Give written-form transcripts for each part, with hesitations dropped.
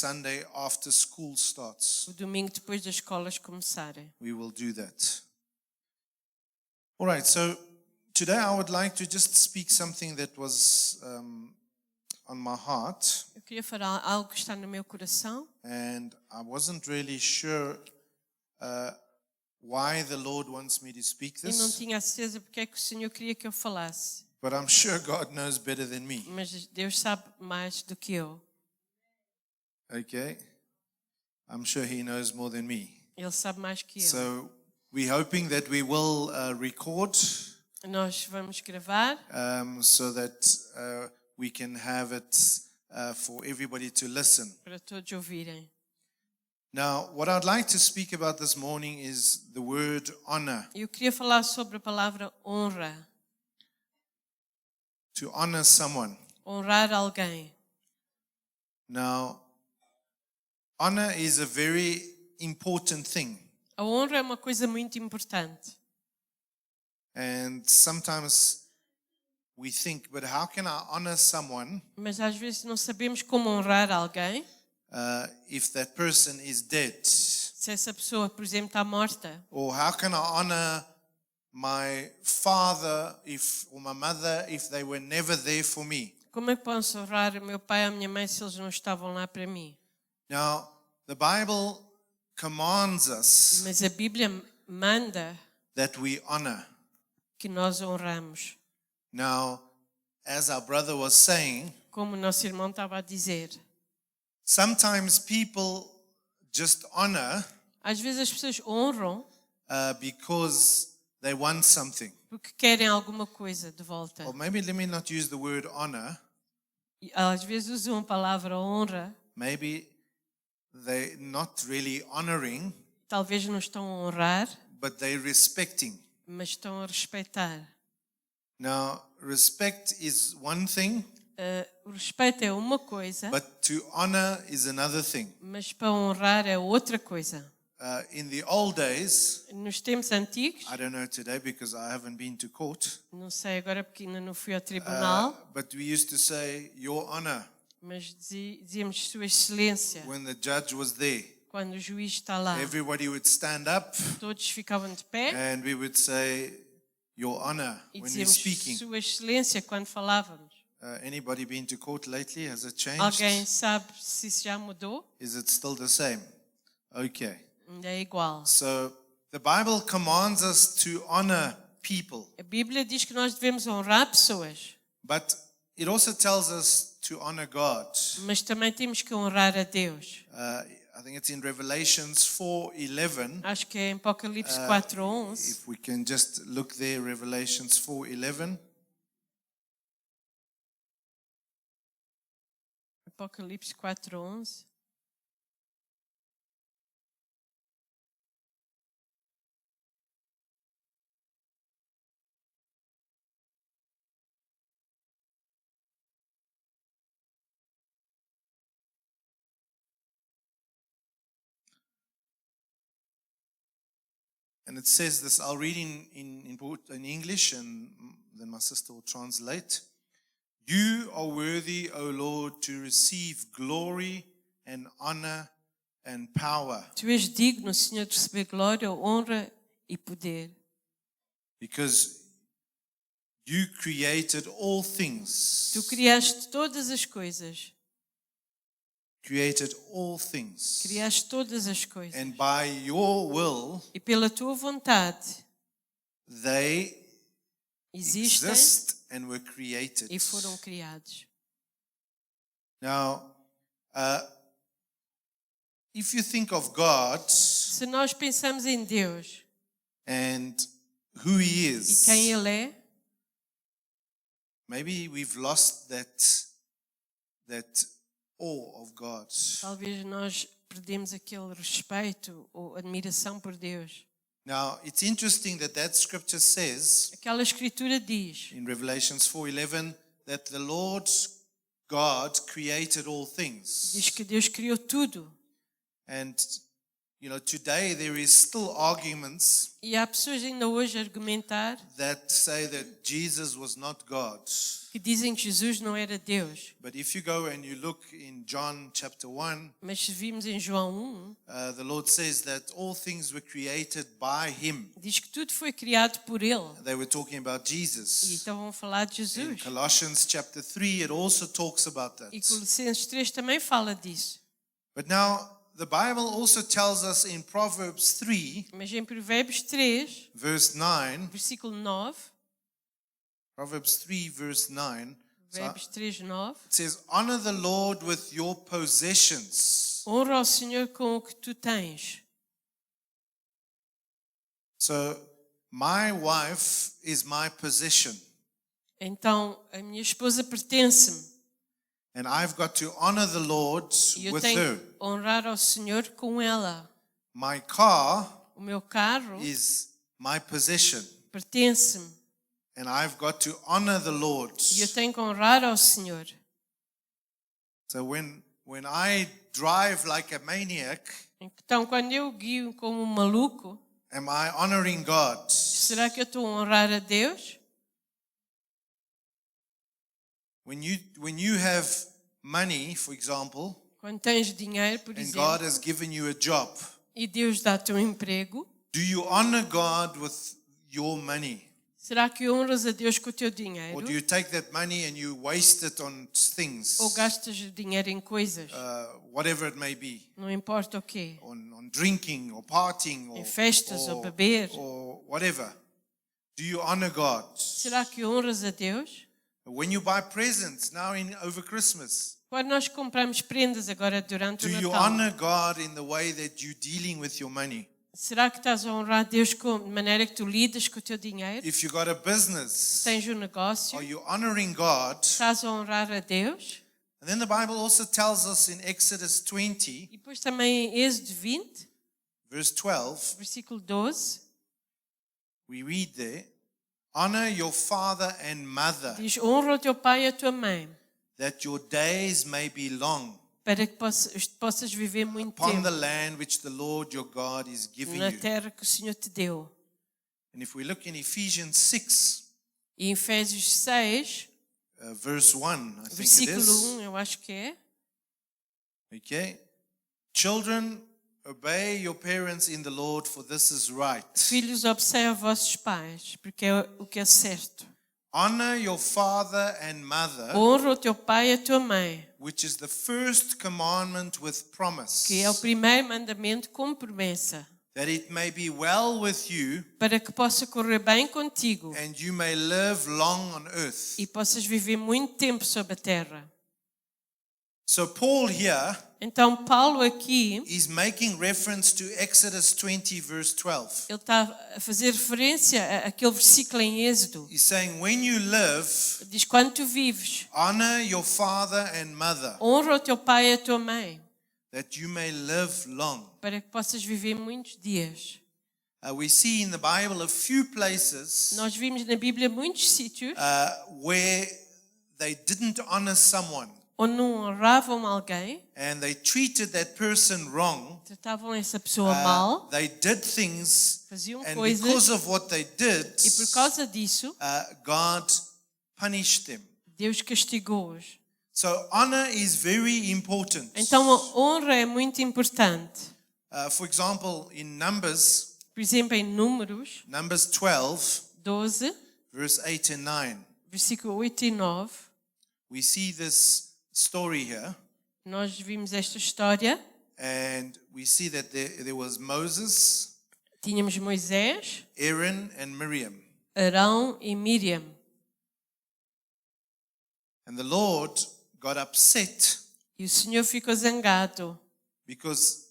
Sunday after school starts. o domingo depois das escolas começarem. We will do that. All right, so today I would like to just speak something that was on my heart, Eu queria falar algo que está no meu coração and I wasn't really sure why the Lord wants me to speak e não this, tinha a certeza porque é que o Senhor queria que eu falasse. but I'm sure God knows better than me. Mas Deus sabe mais do que eu. Okay? I'm sure He knows more than me. Ele sabe mais que eu. So we're hoping that we will record Nós vamos gravar so that we can have it for everybody to listen. para todos ouvirem. Now, what I'd like to speak about this morning is the word honor. Eu queria falar sobre a palavra honra. To honor someone. Honrar alguém. Now, honor is a very important thing. A honra é uma coisa muito importante. And sometimes we think, but how can I honor someone Mas às vezes não sabemos como honrar alguém if that person is dead? se essa pessoa, por exemplo, está morta. Or how can I honor my father or my mother if they were never there for me? Como é que posso honrar o meu pai e a minha mãe se eles não estavam lá para mim? Now, the Bible commands us Mas a Bíblia manda that we honor. que nós honramos. Now, as our brother was saying, Como o nosso irmão estava a dizer. sometimes people just honor Às vezes as pessoas honram because they want something. porque querem alguma coisa de volta. Or maybe let me not use the word honor. E às vezes usam a palavra honra, Maybe they're not really honoring, talvez não estão a honrar, but they're respecting. mas estão a respeitar. Now, respect is one thing, O respeito é uma coisa, but to honor is another thing. mas para honrar é outra coisa. In the old days, Nos tempos antigos, I don't know today because I haven't been to court, não sei agora porque ainda não fui ao tribunal, but we used to say, Your Honor, mas dizíamos Sua Excelência, when the judge was there. quando o juiz está lá. Everybody would stand up Todos ficavam de pé and we would say, Your Honor, e when we're dizíamos speaking. Sua Excelência quando falávamos. Anybody been to court lately? Has it changed? Alguém sabe se isso já mudou? Is it still the same? Okay. Ainda é igual. So the Bible commands us to honor people, A Bíblia diz que nós devemos honrar pessoas, but it also tells us to honor God. mas também temos que honrar a Deus. I think it's in Revelations 4:11. Acho que é em Apocalipse 4:11. If we can just look there, Revelations 4:11. Apocalipse 4:11. And it says this, I'll read in English and then my sister will translate. You are worthy, O Lord, to receive glory and honor and power, Tu és digno, Senhor, de receber glória, honra e poder, because you created all things. Tu criaste todas as coisas. Created all things. Criaste todas as coisas. And by your will, E pela tua vontade they existem exist and were created. e foram criados. Now, if you think of God Se nós pensamos em Deus and who He e is, quem Ele é, maybe we've lost that awe of God. talvez nós perdemos aquele respeito ou admiração por Deus. Now, it's interesting that scripture says Aquela escritura diz in Revelations 4:11 that the Lord God created all things. que Deus criou tudo. And You know, today there is still arguments E há pessoas ainda hoje a argumentar that say that Jesus was not God. que dizem que Jesus não era Deus. But if you go and you look in John chapter 1, Mas se vimos em João 1, the Lord says that all things were created by him. diz que tudo foi criado por Ele. They were talking about E Jesus. então vão falar de In Jesus. Colossians chapter 3, it also talks about that. E Colossenses 3 também fala disso. But now, the Bible also tells us in Proverbs 3, Mas em Provérbios 3, verse 9, versículo 9, Proverbs 3, verse 9, Provérbios 3, 9, it says, honor the Lord with your possessions. honra ao Senhor com o que tu tens. So, my wife is my possession, Então, a minha esposa pertence-me. and I've got to honor the Lord E eu with tenho her. que honrar ao Senhor com ela. My car O meu carro is my possession, pertence-me. and I've got to honor the Lord. E eu tenho que honrar ao Senhor. So when I drive like a maniac, Então, quando eu guio como um maluco, am I honoring God? será que eu estou a honrar a Deus? When you have money, for example, Quando tens dinheiro, por and exemplo, God has given you a job, e Deus dá-te um emprego, do you honor God with your money? será que honras a Deus com o teu dinheiro? Or do you take that money and you waste it on things, Ou gastas o dinheiro em coisas? whatever it may be, Não importa o quê. on drinking or partying or, Em festas ou beber. or whatever? Do you honor God? Será que honras a Deus? When you buy presents now over Christmas, Quando nós compramos prendas agora durante do o you Natal, honor God in the way that you're dealing with your money? será que estás a honrar a Deus de maneira que tu lidas com o teu dinheiro? If you got a business, Se tens um negócio, are you honoring God? estás a honrar a Deus? And then the Bible also tells us in Exodus 20, E depois também em Êxodo 20, verse 12, versículo 12, we read there, honor your father and mother, diz: honra o teu pai e a tua mãe, that your days may be long para que possas viver muito upon the tempo land which the Lord your God is giving na you. terra que o Senhor te deu. And if we look in Ephesians 6, E em Efésios 6, verse 1, I think it versículo is. 1, eu acho que é. Okay. Children, obey your parents in the Lord, for this is right. Filhos, observem vossos pais, porque é o que é certo. Honor your father and mother, Honra o teu pai e a tua mãe, which is the first commandment with promise, que é o primeiro mandamento com promessa, that it may be well with you para que possa correr bem contigo and you may live long on earth. e possas viver muito tempo sobre a terra. So Paul here Então, Paulo aqui, is making reference to Exodus 20 verse 12. ele está a fazer referência àquele versículo em Êxodo. He's saying when you live, Diz: quando tu vives, honor your father and mother, honra o teu pai e a tua mãe, that you may live long. para que possas viver muitos dias. We see in the Bible a few places Nós vimos na Bíblia muitos sítios where they didn't honor someone onde não honravam alguém, and they treated that person wrong. tratavam essa pessoa mal, They did things, faziam and coisas, because of what they did, e por causa disso, God punished them. Deus castigou-os. So honor is very important. Então a honra é muito importante. For example, in Numbers Por exemplo, em Números 12, verse 8 and 9, versículo 8 e 9, we see this story here, nós vimos esta história. and we see that there was Moses, Tínhamos Moisés, Aaron, and Miriam. Arão e Miriam. And the Lord got upset E o Senhor ficou zangado, because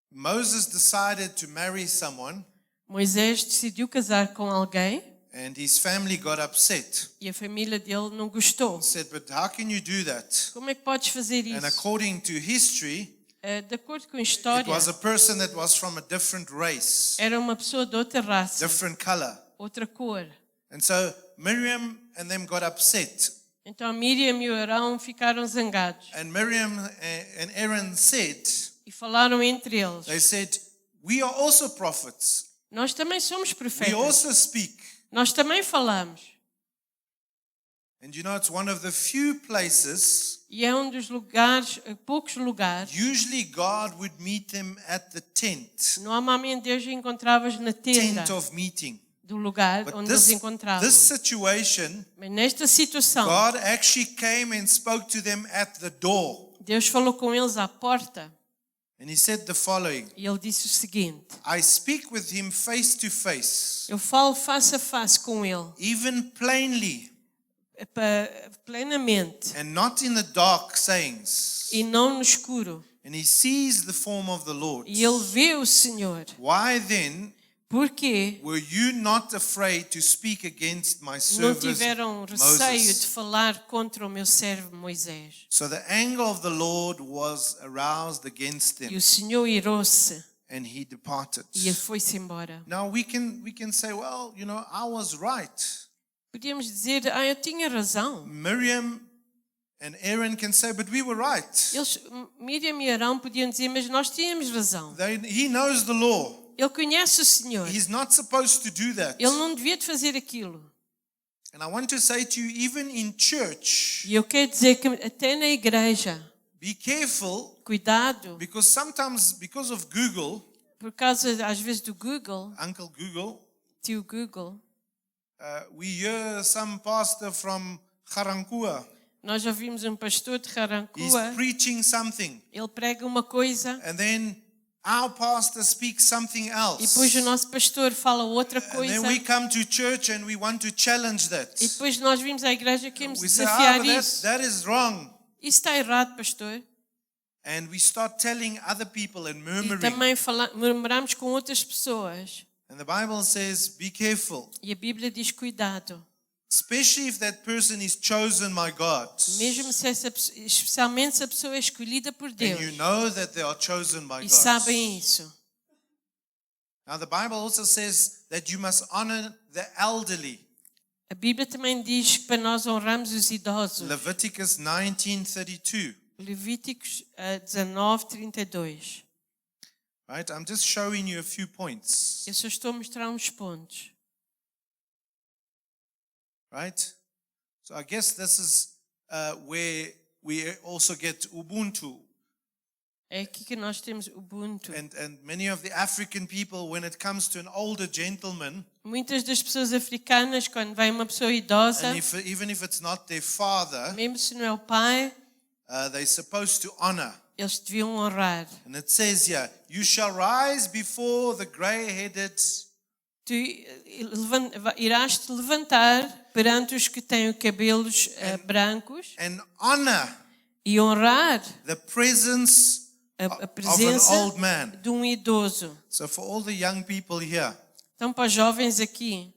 Moses decided to marry someone, Moisés decidiu casar com alguém and his family got upset. e a família dele não gostou. Said, but how can you do that? Como é que podes fazer And isso? according to history, De acordo com a it história, was a person that was from a different race, era uma pessoa de outra raça, different color. outra cor. And so Miriam and them got upset. Então Miriam e o Arão ficaram zangados. And Miriam and Aaron said, E falaram entre eles. They said, we are also prophets. Nós também somos We profetas. also speak. Nós também falamos. And you know, it's one of the few places, E é um dos lugares, poucos lugares. usually God would meet them at the tent Normalmente Deus encontrava-os na tenda of meeting. do lugar But onde eles this encontravam. situation, Mas nesta situação, God actually came and spoke to them at the door. Deus falou com eles à porta And he said the following, e ele disse o seguinte: I speak with him face to face, eu falo face a face com ele, even plainly, plenamente, and not in the dark sayings. e não no escuro. And he sees the form of the Lord. E ele vê o Senhor. Why then Porque were you not afraid to speak against my não servant tiveram receio de Moses? falar contra o meu servo Moisés. So the anger of the Lord was aroused against E them, o Senhor irou-se and he departed. e ele foi-se embora. Now we can say, well, you know, I was right. Podíamos dizer, eu tinha razão. Miriam and Aaron can say, but we were right. Miriam e Arão podiam dizer, mas nós tínhamos razão. He knows the law. Ele conhece o Senhor. He's not supposed to do that. Ele não devia de fazer aquilo. And I want to say to you, even in church, E eu quero dizer que até na igreja, be careful, cuidado, because sometimes, because of Google, por causa às vezes do Google, Uncle Google, tio Google, we hear some pastor from Garankua. nós ouvimos um pastor de He's Harancua, preaching something, ele prega uma coisa and then our pastor speaks something e else. depois o nosso pastor fala outra And coisa then we come to church and we want to challenge that. e depois nós vimos à igreja e queremos We say, desafiar but isso. that is wrong. Isso está errado, pastor. And we start telling other people and E murmuring. também murmuramos com outras pessoas. And the Bible says, be careful, E a Bíblia diz cuidado. especially if that person is chosen by God. Mesmo se especialmente se a pessoa é escolhida por Deus. And you know that they are chosen by E God. sabem isso. Now the Bible also says that you must honor the elderly. A Bíblia também diz que para nós honramos os idosos. Leviticus 19:32. Levíticos 19:32. Right? I'm just showing you a few points. Eu só estou a mostrar uns pontos. Right? So I guess this is where we also get Ubuntu. É aqui que nós temos Ubuntu. And many of the African people, when it comes to an older gentleman, Muitas das pessoas africanas, quando vem uma pessoa idosa, and even if it's not their father, mesmo se não é o pai, they're supposed to honor. eles deviam honrar. And it says here, you shall rise before the grey-headed. Tu irás te levantar perante os que têm cabelos brancos And honor e honrar the presence a of an presença old man. de um idoso. So for all the young people here, Então, para os jovens aqui,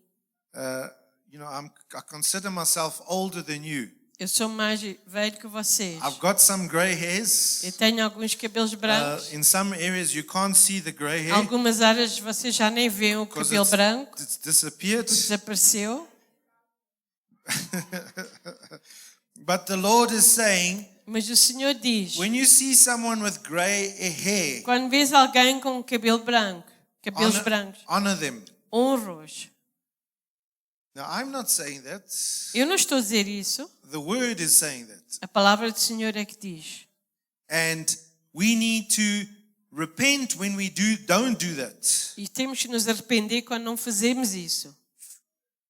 you know, I consider myself older than you. eu sou mais velho que vocês. I've got some grey hairs. Eu tenho alguns cabelos brancos. In some areas you can't see the grey hair Algumas áreas vocês já nem veem o because cabelo branco, it's disappeared. desapareceu. But the Lord is saying, Mas o Senhor diz, when you see someone with grey hair, quando vês alguém com cabelo branco, cabelos brancos, honor them. honra-os. Now, I'm not saying that. Eu não estou a dizer isso. The Word is saying that. A palavra do Senhor é que diz. And we need to repent when we don't do that. E temos que nos arrepender quando não fazemos isso.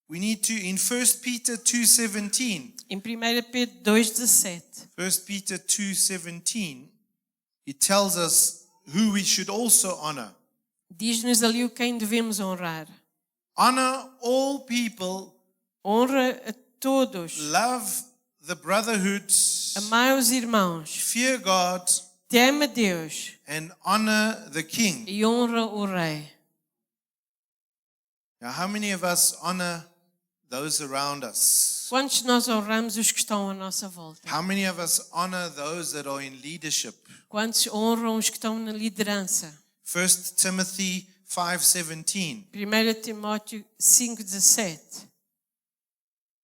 We need to, in 1 Peter 2:17, Em 1 Pedro 2,17, 1 Peter 2:17, it tells us who we should also honor. diz-nos ali o quem devemos honrar. Honor all people, Honra a todos. love the brotherhood, Amai os irmãos. fear God, Teme a Deus and honor the king. e honra o rei. Now, how many of us honor those around us? Quantos de nós honramos os que estão à nossa volta? How many of us honor those that are in leadership? Quantos honram os que estão na liderança? 1 Timothy 5:17. 1 Timóteo 5,17.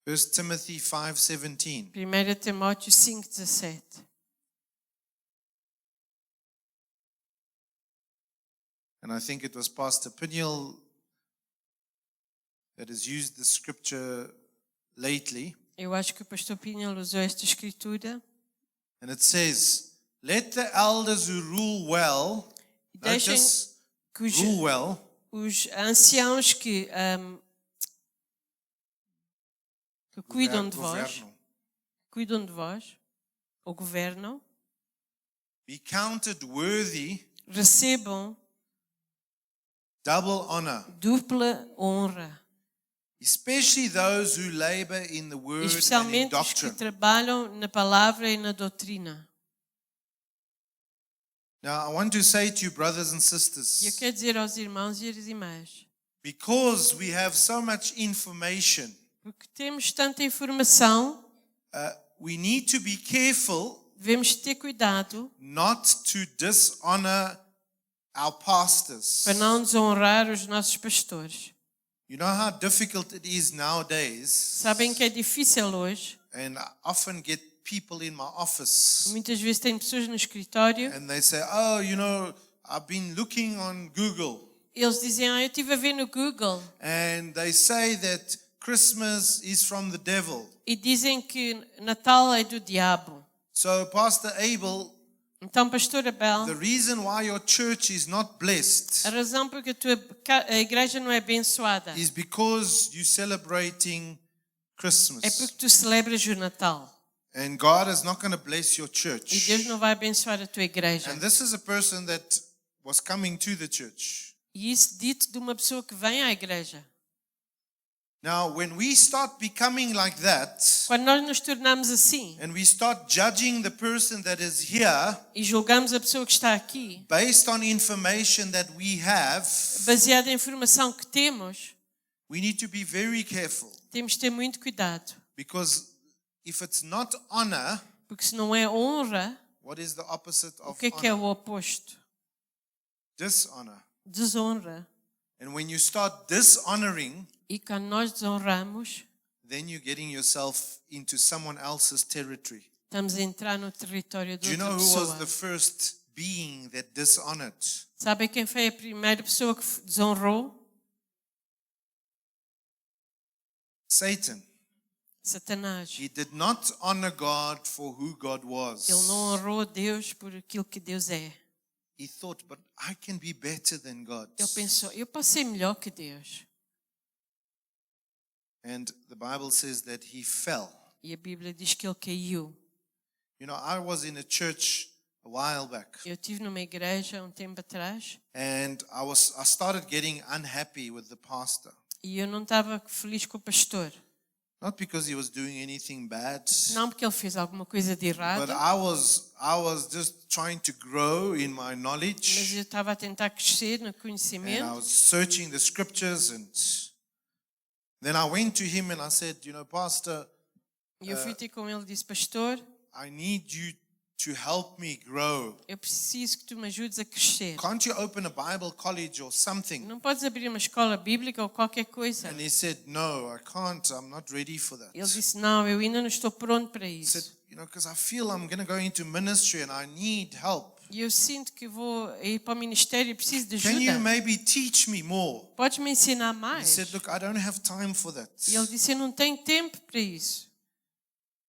1 Timothy 5:17. 1 Timóteo 5,17. And I think it was Pastor Piniel that has used the scripture lately. Eu acho que o pastor Pinhal usou esta escritura. And it says, let the elders who rule well, Deixem notice, que os, rule well, os anciãos que cuidam de vós, ou governam, be counted worthy, recebam double honor, dupla honra, especially those who labor in the word and in especialmente os que doctrine. trabalham na palavra e na doutrina. Now, I want to say to you, brothers and E eu sisters, quero dizer aos irmãos e às irmãs, because we have so much information, porque temos tanta informação, we need to be careful devemos ter cuidado not to dishonor our pastors. para não desonrar os nossos pastores. You know how difficult it is nowadays, Sabem que é difícil hoje. and I often get people in my office Muitas vezes tem pessoas no escritório, and they say, oh, you know, I've been looking on Google, eles dizem, eu estive a ver no Google, and they say that Christmas is from the devil. e dizem que Natal é do diabo. So, Pastor Abel, Então, pastor Abel, the reason why your church is not blessed a razão porque a igreja não é abençoada is because you're celebrating é Christmas. porque tu celebras o Natal. And God is not going to bless your E church. Deus não vai abençoar a tua igreja. And this is a person that was coming to the church. E isso dito de uma pessoa que vem à igreja. Now, when we start becoming like that, Quando nós nos tornamos assim and we start judging the person that is here e julgamos a pessoa que está aqui, based on information that we have, baseada em informação que temos, we need to be very careful. temos de ter muito cuidado. Because if it's not honor, Porque se não é honra, what is the opposite o of que é honor? o oposto? Dishonor. Desonra. And when you start dishonoring, E quando nós desonramos, then you're getting yourself into someone else's territory. estamos a entrar no território Do de you know outra who was pessoa. the first being that dishonored? Sabem quem foi a primeira pessoa que desonrou? Satan. Satanás. He did not honor God for who God was. Ele não honrou Deus por aquilo que Deus é. He thought, but I can be better than God. Ele pensou, eu posso ser melhor que Deus. And the Bible says that he fell. E a Bíblia diz que ele caiu. You know, I was in a church a while back, Eu estive numa igreja um tempo atrás and I started getting unhappy with the pastor. e eu não estava feliz com o pastor. Not because he was doing anything bad, Não porque ele fez alguma coisa de errado, but I was just trying to grow in my mas knowledge, eu estava a tentar crescer no and I conhecimento. was searching the scriptures, and then I went to him and I said, you know, Pastor, E eu fui ter com ele e disse, pastor, I need you to help me grow. eu preciso que tu me ajudes a crescer. Can't you open a Bible college or something? Não podes abrir uma escola bíblica ou qualquer coisa. And he said, no, I can't. I'm not ready for that. Ele disse, não, eu ainda não estou pronto para He said, isso. you know, because I feel I'm going to go into ministry and I need help. E eu sinto que vou ir para o ministério e preciso de Can you ajuda. maybe teach me more? Podes me ensinar He mais? said, look, I don't have time for that. E ele disse, eu não tenho tempo para isso.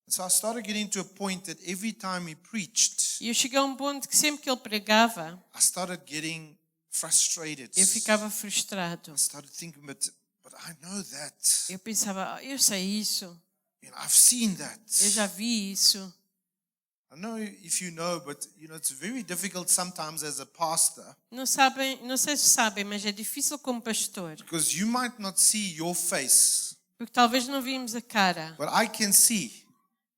So I started getting to a point that every time he preached, E eu cheguei a um ponto que sempre que ele pregava, I started getting frustrated. eu ficava frustrado. I started thinking, but I know that. Eu pensava, eu sei isso, You know, I've seen that. eu já vi isso. I know if you know, but you know, it's very difficult sometimes as a pastor Não sabem, não sei se sabem, mas é difícil como pastor, because you might not see your face, porque talvez não vimos a cara, but I can see.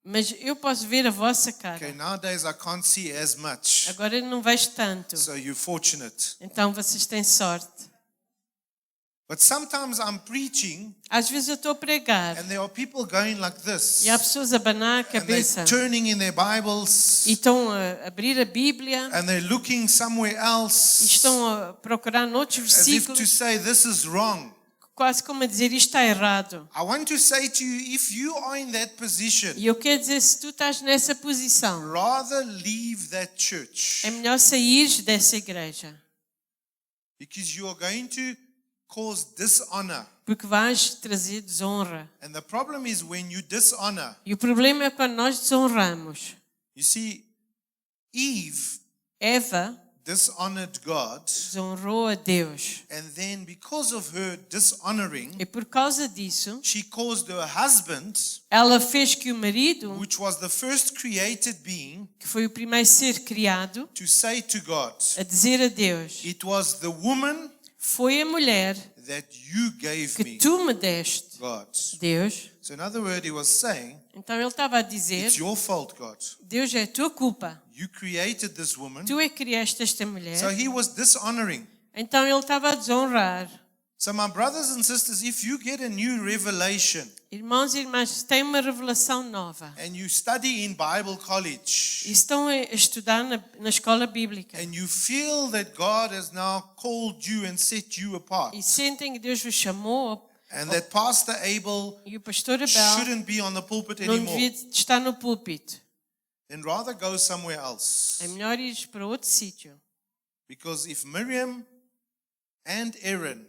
mas eu posso ver a vossa Okay, cara. nowadays I can't see as much. Agora eu não vejo tanto, So you're fortunate. então vocês têm sorte. But sometimes I'm preaching Às vezes eu estou a pregar and there are people going like this. e há pessoas a abanar a And cabeça they're turning in their Bibles e estão a abrir a Bíblia and they're looking somewhere e else estão a procurar noutros as if to versículos, say this is wrong. quase como a dizer isto está errado. I want to say to you, if you are in that position, E eu quero dizer, se tu estás nessa posição, rather leave that church é melhor sair dessa igreja because you are going to cause dishonor. porque vais trazer desonra. And the problem is when you dishonor. E o problema é quando nós desonramos. You see, Eve Eva dishonored God, desonrou a Deus. and then because of her dishonoring, E por causa disso, she caused her husband, ela fez que o marido, which was the first created being, que foi o primeiro ser criado, to say to God, a dizer a Deus: it was the woman foi a mulher that you gave que me, tu me deste, God. Deus. So in other words, he was saying, Então ele estava a dizer: it's your fault, God. Deus, é a tua culpa. You created this woman. Tu é que criaste esta mulher. So he was dishonoring. Então ele estava a desonrar. So my brothers and sisters, if you get a new revelation Irmãos e irmãs, se tem uma revelação nova and you study in Bible e college estão a estudar na escola bíblica and you feel that God has now called you and set you apart, e sentem que Deus vos chamou and that Pastor Abel e o pastor Abel shouldn't be on the pulpit não anymore, devia estar no púlpito, then rather go somewhere else. é melhor ir para outro sítio. Because if Miriam and Aaron,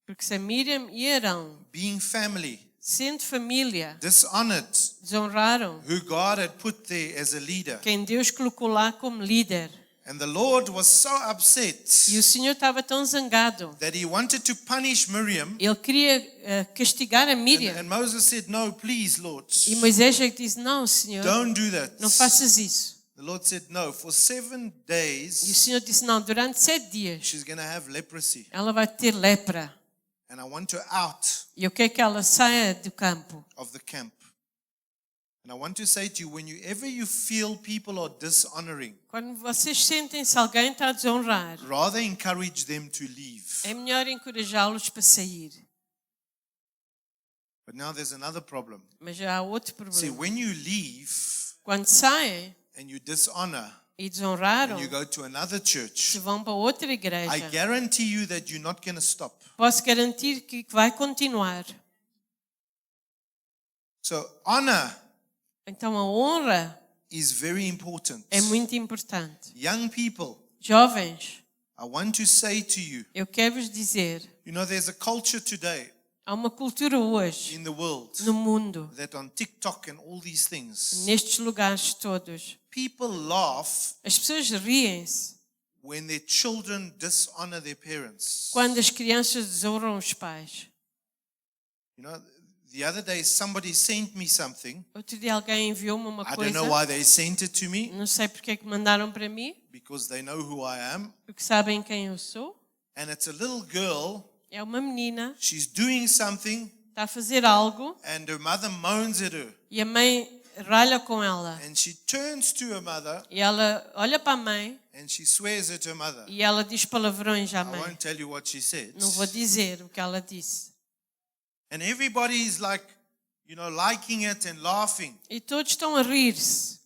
Porque se a Miriam e Arão, being family, sendo família, dishonored desonraram who God had put there as a leader, quem Deus colocou lá como líder, and the Lord was so upset e o Senhor estava tão zangado, that he wanted to punish Miriam, ele queria castigar a Miriam. and Moses said, no, please, Lord, E Moisés é que disse: não, Senhor, don't do that. não faças isso. The Lord said, no, for 7 E o days Senhor disse: não, durante 7 dias she's going to have leprosy, ela vai ter lepra. and I want her out E eu quero que ela saia do campo. of the camp. And I want to say to you, whenever you feel people are dishonoring, Quando vocês sentem se alguém está a desonrar, rather encourage them to leave. é melhor encorajá-los para sair. But now there's another problem. Mas já há outro See, problema. when you leave Quando saem and you dishonor e desonraram, and you go to another se church, vão para outra I igreja, guarantee you that you're not going to stop. posso garantir que vai continuar. So honor Então a honra is very important. é muito importante. Young people, Jovens, I want to say to you, eu quero vos dizer, you know, there's a culture today há uma cultura hoje in the world no mundo, that on TikTok and all these things, nestes lugares todos, people laugh as pessoas riem-se when their children dishonor their parents. quando as crianças desonram os pais. You know, the other day somebody sent me something. Outro dia alguém enviou-me uma I don't coisa, know why they sent it to me, não sei porque é que mandaram para mim, because they know who I am. porque sabem quem eu sou. And it's a little girl, É uma menina, she's doing something, está a fazer algo and her mother moans at her. e a mãe ralha com ela. And she turns to her mother E ela olha para a mãe and she swears at her mother. e ela diz palavrões à I mãe. won't tell you what she said. Não vou dizer o que ela disse. And everybody is like, you know, liking it and laughing. E todos estão a rir-se.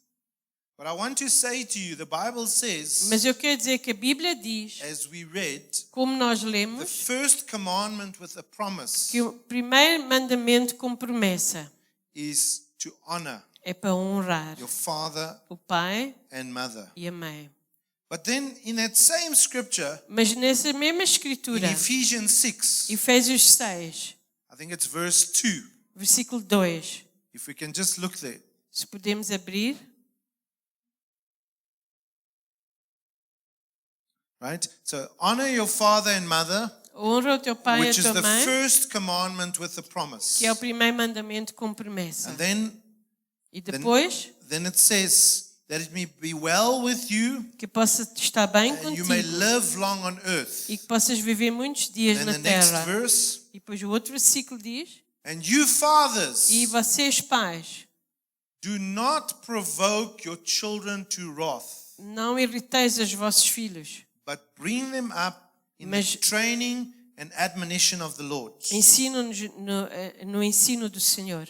But I want to say to you, the Bible says, Mas eu quero dizer que a Bíblia diz, as we read, como nós the lemos, first commandment with a promise que o primeiro mandamento com promessa is to honor é para honrar your father o pai and mother. e a mãe. But then in that same scripture, Mas nessa mesma in escritura, Ephesians 6, Efésios 6, I think it's verse 2, versículo 2, if we can just look there. se podemos abrir, Right? So honor your father and mother, honra o teu pai e a which is tua the mãe, first commandment with a promise. que é o primeiro mandamento com promessa. And then E depois, it says that it may be well with you que possa estar bem and you may contigo live long on earth. e que possas viver muitos dias Then na the next terra. verse, E depois o outro versículo diz, and you fathers, e vocês pais, do not provoke your children to wrath, não irriteis os vossos filhos, but bring them up in Mas- the training and admonition of the Lord. ensina-nos no ensino do Senhor.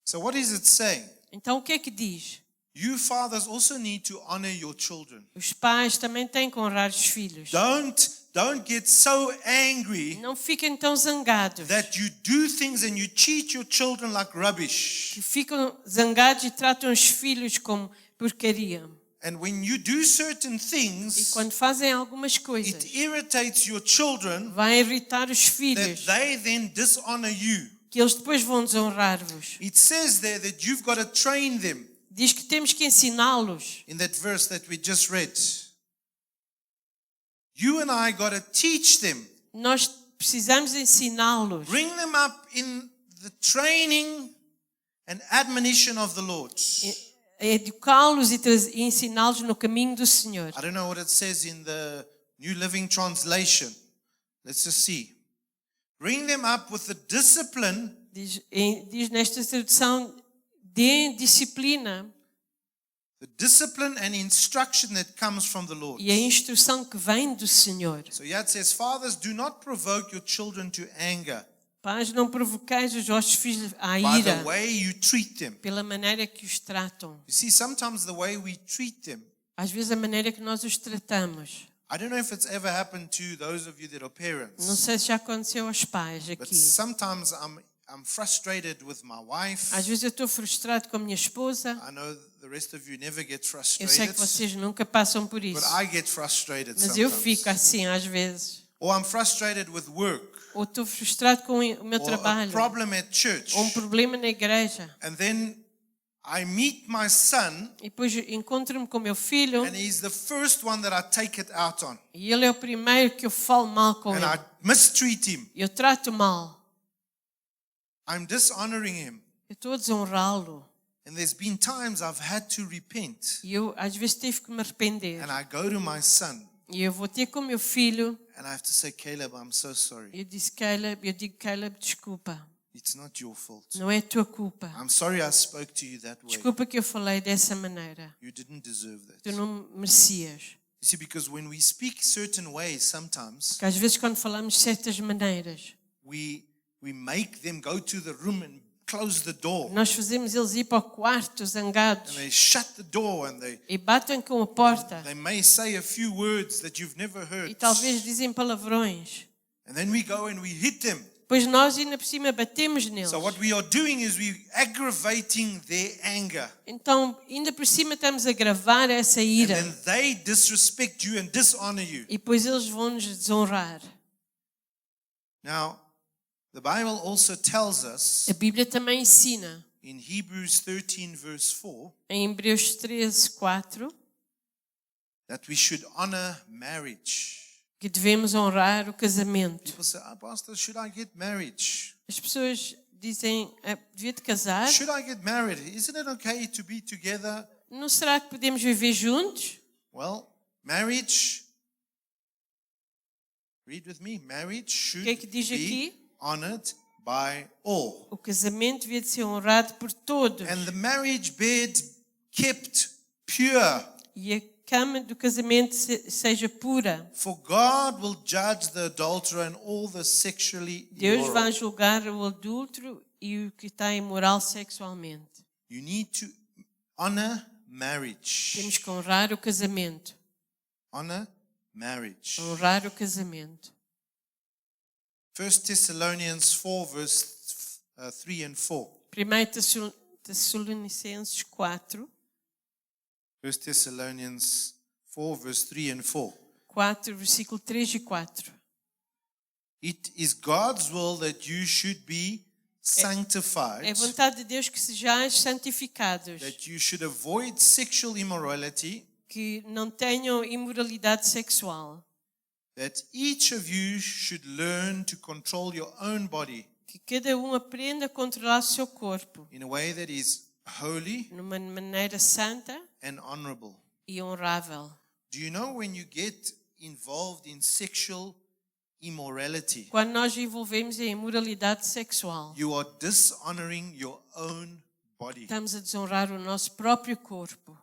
So what is it saying? Então o que é que diz? You fathers also need to honor your children. Os pais também têm que honrar os filhos. Don't get so angry Não fiquem tão zangados, that you do things and you cheat your children like rubbish. que ficam zangados e tratam os filhos como porcaria. And when you do certain E things, quando fazem algumas it coisas, irritates your children vai irritar os that filhos, they then dishonor you. que eles depois vão desonrar-vos. It says there that you've got to train them Diz que temos que ensiná-los. in that verse that we just read. You and I got to teach them, Nós precisamos ensiná-los, bring them up in the training and admonition of the Lord. educá-los e ensiná-los no caminho do Senhor. I don't know what it says in the New Living Translation. Let's just see. Bring them up with the discipline Diz nesta tradução, dê disciplina and instruction that comes from the Lord. e a instrução que vem do Senhor. So here it says, fathers, do not provoke your children to anger Pais, não provoqueis os vossos filhos à by ira the way you treat them. pela maneira que os tratam. You see, sometimes the way we treat them, Às vezes a maneira que nós os tratamos. I don't know if it's ever happened to those of you that are Não parents, sei se já aconteceu aos pais but aqui. sometimes I'm frustrated with my wife. Às vezes eu estou frustrado com a minha esposa. I know the rest of you never get Eu sei frustrated, que vocês nunca passam por but isso. I get frustrated Mas eu sometimes. fico assim às vezes. Or I'm frustrated with work, Ou estou frustrado com o meu or a trabalho. problem at church. Ou um problema na igreja. And then I meet my son, E depois encontro-me com o meu filho. and he's the first one that I take it out on. E ele é o primeiro que eu falo mal com And ele. I mistreat him. Eu trato mal. I'm dishonoring him. Eu estou a desonrá-lo. And there's been times I've had to repent. E eu às vezes tive que me arrepender. And I go to my son, E eu vou ter com o meu filho. and I have to say, Caleb, I'm so sorry. Eu digo, Caleb, desculpa. It's not your fault. Não é tua culpa. I'm sorry I spoke to you that way. Desculpa que eu falei dessa maneira. You didn't deserve that. Tu não merecias. You see, because when we speak certain ways, sometimes Porque às vezes quando falamos de certas maneiras, we make them go to the room and close the door. nós fazemos eles ir para o quarto zangados And they shut the door and e batem com a porta they may say a few words that you've never heard. e talvez dizem palavrões. And then we go and we hit them. Pois nós ainda por cima batemos neles. So what we are doing is we're aggravating their anger. Então, ainda por cima estamos a gravar essa And ira. then they disrespect you and dishonor you. E depois eles vão nos desonrar. Now, the Bible also tells us A Bíblia também ensina, in Hebrews 13 verse 4 em Hebreus 13, 4, that we should honor marriage. que devemos honrar o casamento. People say, Pastor, should I get married? As pessoas dizem, devia te casar? Should I get married? Isn't it okay to be together? Não será que podemos viver juntos? Well, marriage, read with me, marriage should que diz be aqui? honored by all. O casamento devia de ser honrado por todos. And the marriage bed kept pure. E a cama do casamento seja pura. For God will judge the adulterer and all the sexually Deus vai immoral. julgar o adúltero e o que está imoral sexualmente. You need to honor marriage. Temos que honrar o casamento. Honor marriage. Honrar o casamento. 1 Thessalonians 4 verse 3 and 4. 1 Tessalonicenses 4, 1 Thessalonians 4 verse 3 and 4. 4, versículo 3 e 4. It is God's will that you should be sanctified, É vontade de Deus que sejais santificados, that you should avoid sexual immorality, que não tenham imoralidade sexual, that each of you should learn to control your own body que cada um aprenda a controlar o seu corpo in a way that is holy numa maneira santa and honorable. e honrável. Do you know when you get involved in sexual immorality, Quando nós envolvemos em imoralidade sexual, you are dishonoring your own body? estamos a desonrar o nosso próprio corpo.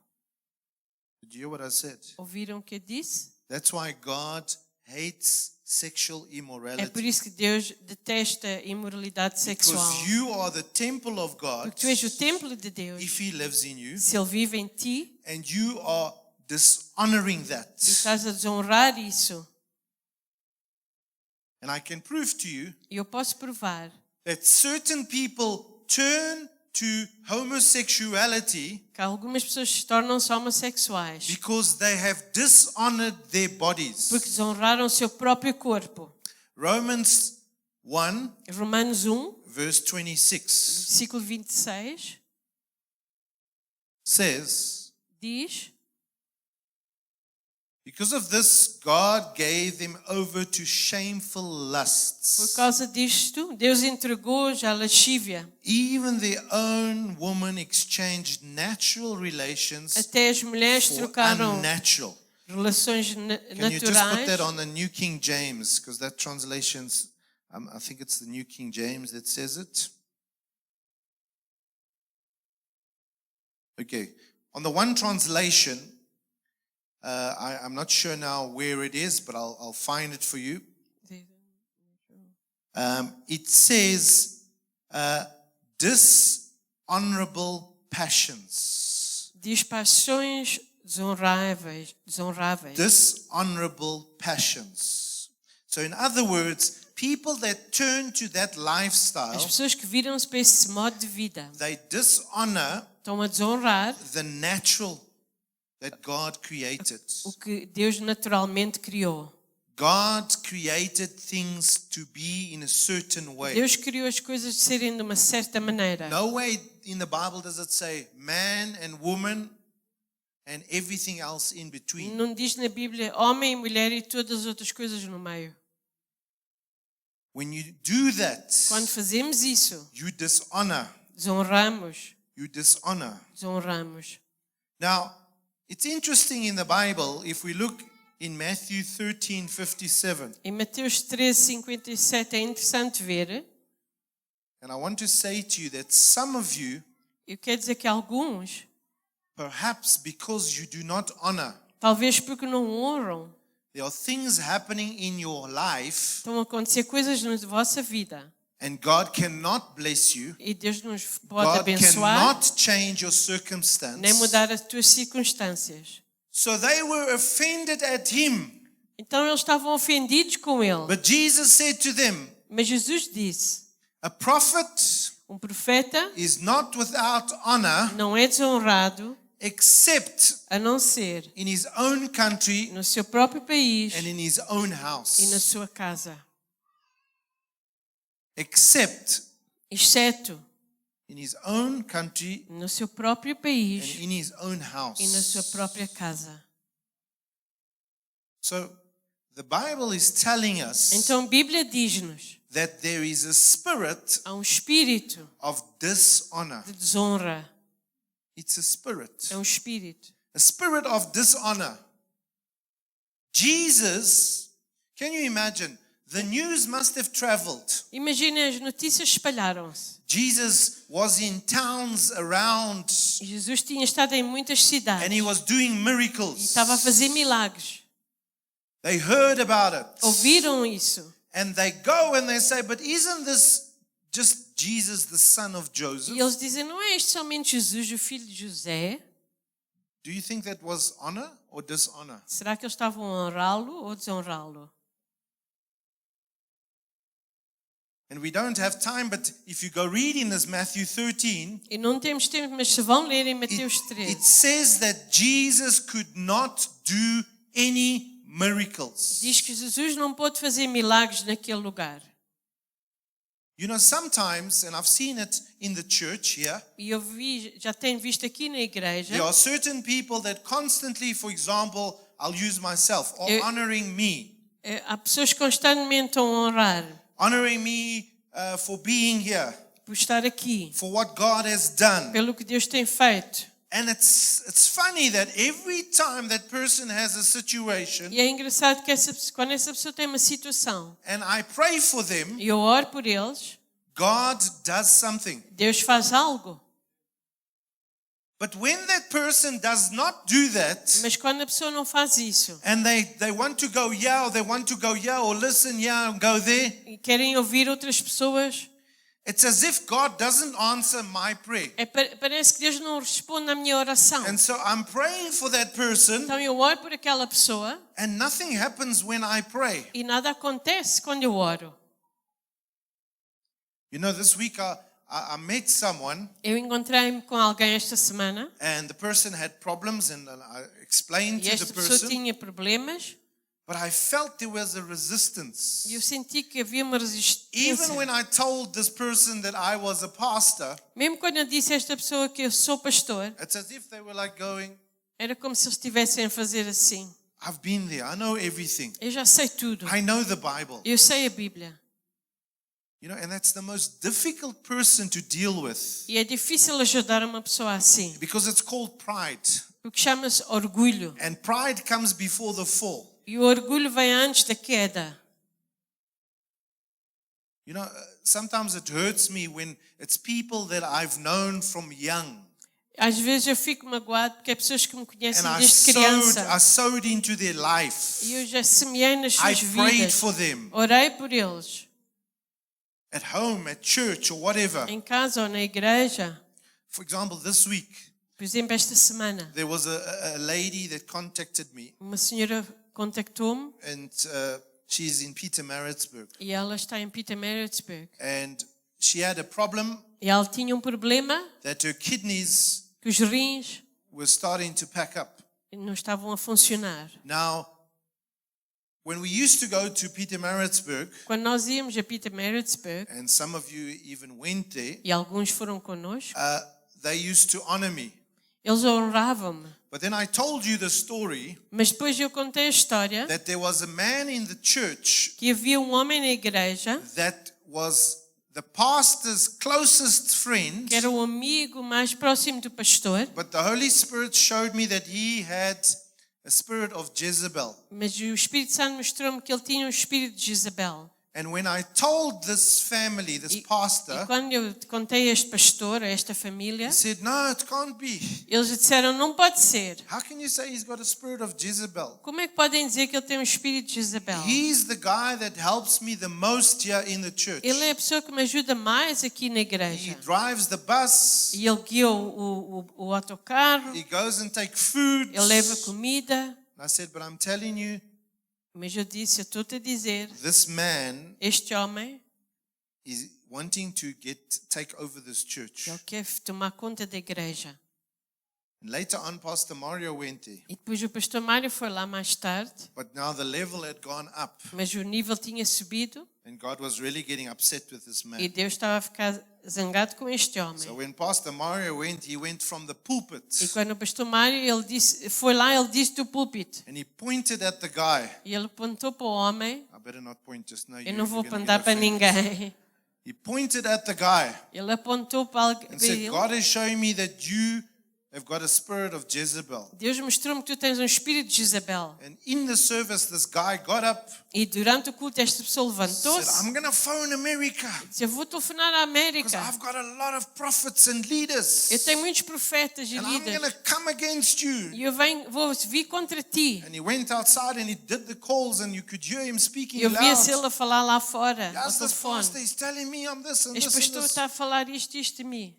Did you hear what I said? Ouviram o que eu disse? That's why God hates sexual É por immorality. isso que Deus detesta a imoralidade sexual. Because you are the temple of God Porque tu és o templo de Deus. if He lives in you, Se Ele vive em ti, and you are dishonoring that. e estás a desonrar isso, And I can prove to you e eu posso provar that certain people turn to homosexuality que algumas pessoas se tornam-se homossexuais because they have dishonored their bodies. porque desonraram o seu próprio corpo. Romans 1, Romanos 1, verse 26 versículo 26, says, diz: because of this, God gave them over to shameful por lusts. causa disto, Deus entregou-os à lascívia. Even their own women exchanged natural relations Até as mulheres for trocaram unnatural. relações Can you just put naturais. that on the New King James? Because that translation's, I think it's the New King James that says it. Okay. On the one translation, I'm not sure now where it is, but I'll find it for you. It says dishonorable passions. Diz paixões desonráveis. Dishonorable passions. So, in other words, people that turn to that As lifestyle, pessoas que viram-se para esse modo de vida they dishonor estão a desonrar the natural that God created. o que Deus naturalmente criou. God created things to be in a certain way. Deus criou as coisas de serem de uma certa maneira. No way in the Bible does it say man and woman and everything else in between. Não diz na Bíblia homem e mulher e todas as outras coisas no meio. When you do that, Quando fazemos isso, you dishonor. desonramos. You dishonor. Desonramos. Now, it's interesting in the Bible, if we look in Matthew 13:57, Em Mateus 13:57 é interessante ver. and I want to say to you that some of you, Eu quero dizer que alguns, perhaps because you do not honor, talvez porque não honram, there are things happening in your life, estão a acontecer coisas na vossa vida. and God cannot bless you. E Deus nos pode God abençoar, cannot change your circumstance. nem mudar as tuas circunstâncias. So they were offended at him. Então eles estavam ofendidos com ele. But Jesus said to them, Mas Jesus disse: a prophet um profeta is not without honor não é desonrado except a não ser in his own country no seu próprio país and in his own e na house. sua casa. Except Exceto in his own country no seu próprio and país in his own house. e na sua própria casa. So the Bible is telling us Então a Bíblia diz-nos: that there is a spirit há um espírito of dishonor. de desonra. It's a spirit. É um espírito. A spirit of dishonor. Jesus, can you imagine? The news must have traveled. Imaginem, as notícias espalharam-se. Jesus was in towns around Jesus tinha estado em muitas cidades and he was doing e miracles. estava a fazer milagres. They heard about it. Ouviram isso. And they go and they say, but isn't this just Jesus, the son of Joseph? E eles dizem: não é este somente Jesus, o filho de José? Do you think that was honor or dishonor? Será que eles estavam a honrá-lo ou desonrá-lo? And we don't have time, but if you go read in this Matthew 13, E não temos tempo, mas se vão ler em Mateus it 13, says that Jesus could not do any miracles. diz que Jesus não pôde fazer milagres naquele lugar. You know, sometimes, and I've seen it in the church here, E eu já tenho visto aqui na igreja, there are certain people that constantly, for example, I'll use myself, are honoring me. há pessoas que constantemente estão a honrar Honoring me for being here, por estar aqui, for what God has done. pelo que Deus tem feito. And it's funny that every time that person has a situation E é engraçado que quando essa pessoa tem uma situação and I pray for them, e eu oro por eles, God does something. Deus faz algo. But when that person does not do that, Mas quando a pessoa não faz isso and they want to go yeah, or they want to go yeah, or listen yeah, and go there, e querem ouvir outras pessoas, it's as if God doesn't answer my prayer. parece que Deus não responde à minha oração. And so I'm praying for that person, Então eu oro por aquela pessoa and nothing happens when I pray. e nada acontece quando eu oro. You know, this week I met someone, Eu encontrei-me com alguém esta semana and the person had problems, and I explained e to esta the pessoa person, tinha problemas but I felt there was a resistance. e eu senti que havia uma resistência. Even when I told this person that I was a pastor, Mesmo quando eu disse a esta pessoa que eu sou pastor, it's as if they were like going, era como se eles estivessem a fazer assim. I've been there, I know everything. Eu já sei tudo. I know the Bible. Eu sei a Bíblia. You know, and that's the most difficult person to deal with E é difícil ajudar uma pessoa assim, because it's called pride. porque chama-se orgulho. And pride comes before the fall. E o orgulho vem antes da queda. You know, sometimes it hurts me when it's people that I've known from young. Às vezes eu fico magoado porque é pessoas que me conhecem And desde criança. I sowed into their life. E eu já semeei nas I suas prayed vidas. for them Orei por eles. at home, at church, or whatever. Em casa ou na igreja. For example, this week, Por exemplo, esta semana, there was a lady that contacted me, uma senhora contactou-me and she's in Pietermaritzburg. e ela está em Pietermaritzburg. And she had a problem E ela tinha um problema that her kidneys que os rins were starting to pack up. não estavam a funcionar. Now, when we used to go to Pietermaritzburg, Quando nós íamos a Pietermaritzburg, and some of you even went there, e alguns foram connosco, they used to honor me. eles honravam-me. But then I told you the story Mas depois eu contei a história that there was a man in the church que havia um homem na igreja that was the pastor's closest friend, que era o amigo mais próximo do pastor, but the Holy Spirit showed me that he had a spirit of Jezebel. mas o Espírito Santo mostrou-me que ele tinha um espírito de Jezabel. And when I told this family, this E pastor, quando eu contei a este pastor, a esta família, he said, no, it can't be. eles disseram, não pode ser. How can you say he's got a spirit of Jezebel? Como é que podem dizer que ele tem um espírito de Jezabel? He's the guy that helps me the most here in the church. Ele é a pessoa que me ajuda mais aqui na He igreja. drives the bus, E ele guia o autocarro, he goes and takes food. ele leva comida. And I said, but I'm telling you, Mas eu disse, eu estou-te a dizer, this man este homem, is wanting to take over this church. ele quer tomar conta da igreja. And later on, Pastor Mario went there. E depois o pastor Mário foi lá mais tarde, But now the level had gone up. mas o nível tinha subido And God was really getting upset with this e man. Deus estava a ficar zangado com este homem. So when Pastor Mario went, he went from the pulpit. E quando o pastor Mário ele disse, foi lá, ele disse do púlpito. And he pointed at the guy. E ele apontou para o homem. I better not point just now. Eu não vou you're gonna apontar get para offended. ninguém. He pointed at the guy Ele apontou para and alguém. said, God is showing me that you have got a spirit of Jezebel. Deus mostrou-me que tu tens um espírito de Jezabel. And in the service, this guy got up, E durante o culto esta pessoa said, levantou-se I'm going to phone America e disse, eu vou telefonar à because América. I've got a lot of prophets and leaders. Eu tenho muitos profetas e And I'm going líderes. to come against you. E eu vou vir contra ti. And he went outside and he did the calls and you could hear him speaking Eu via-se ele loud. a falar lá fora, ao Yes, this pastor telefone. is telling me I'm this and Este this and pastor this. está a falar isto de mim.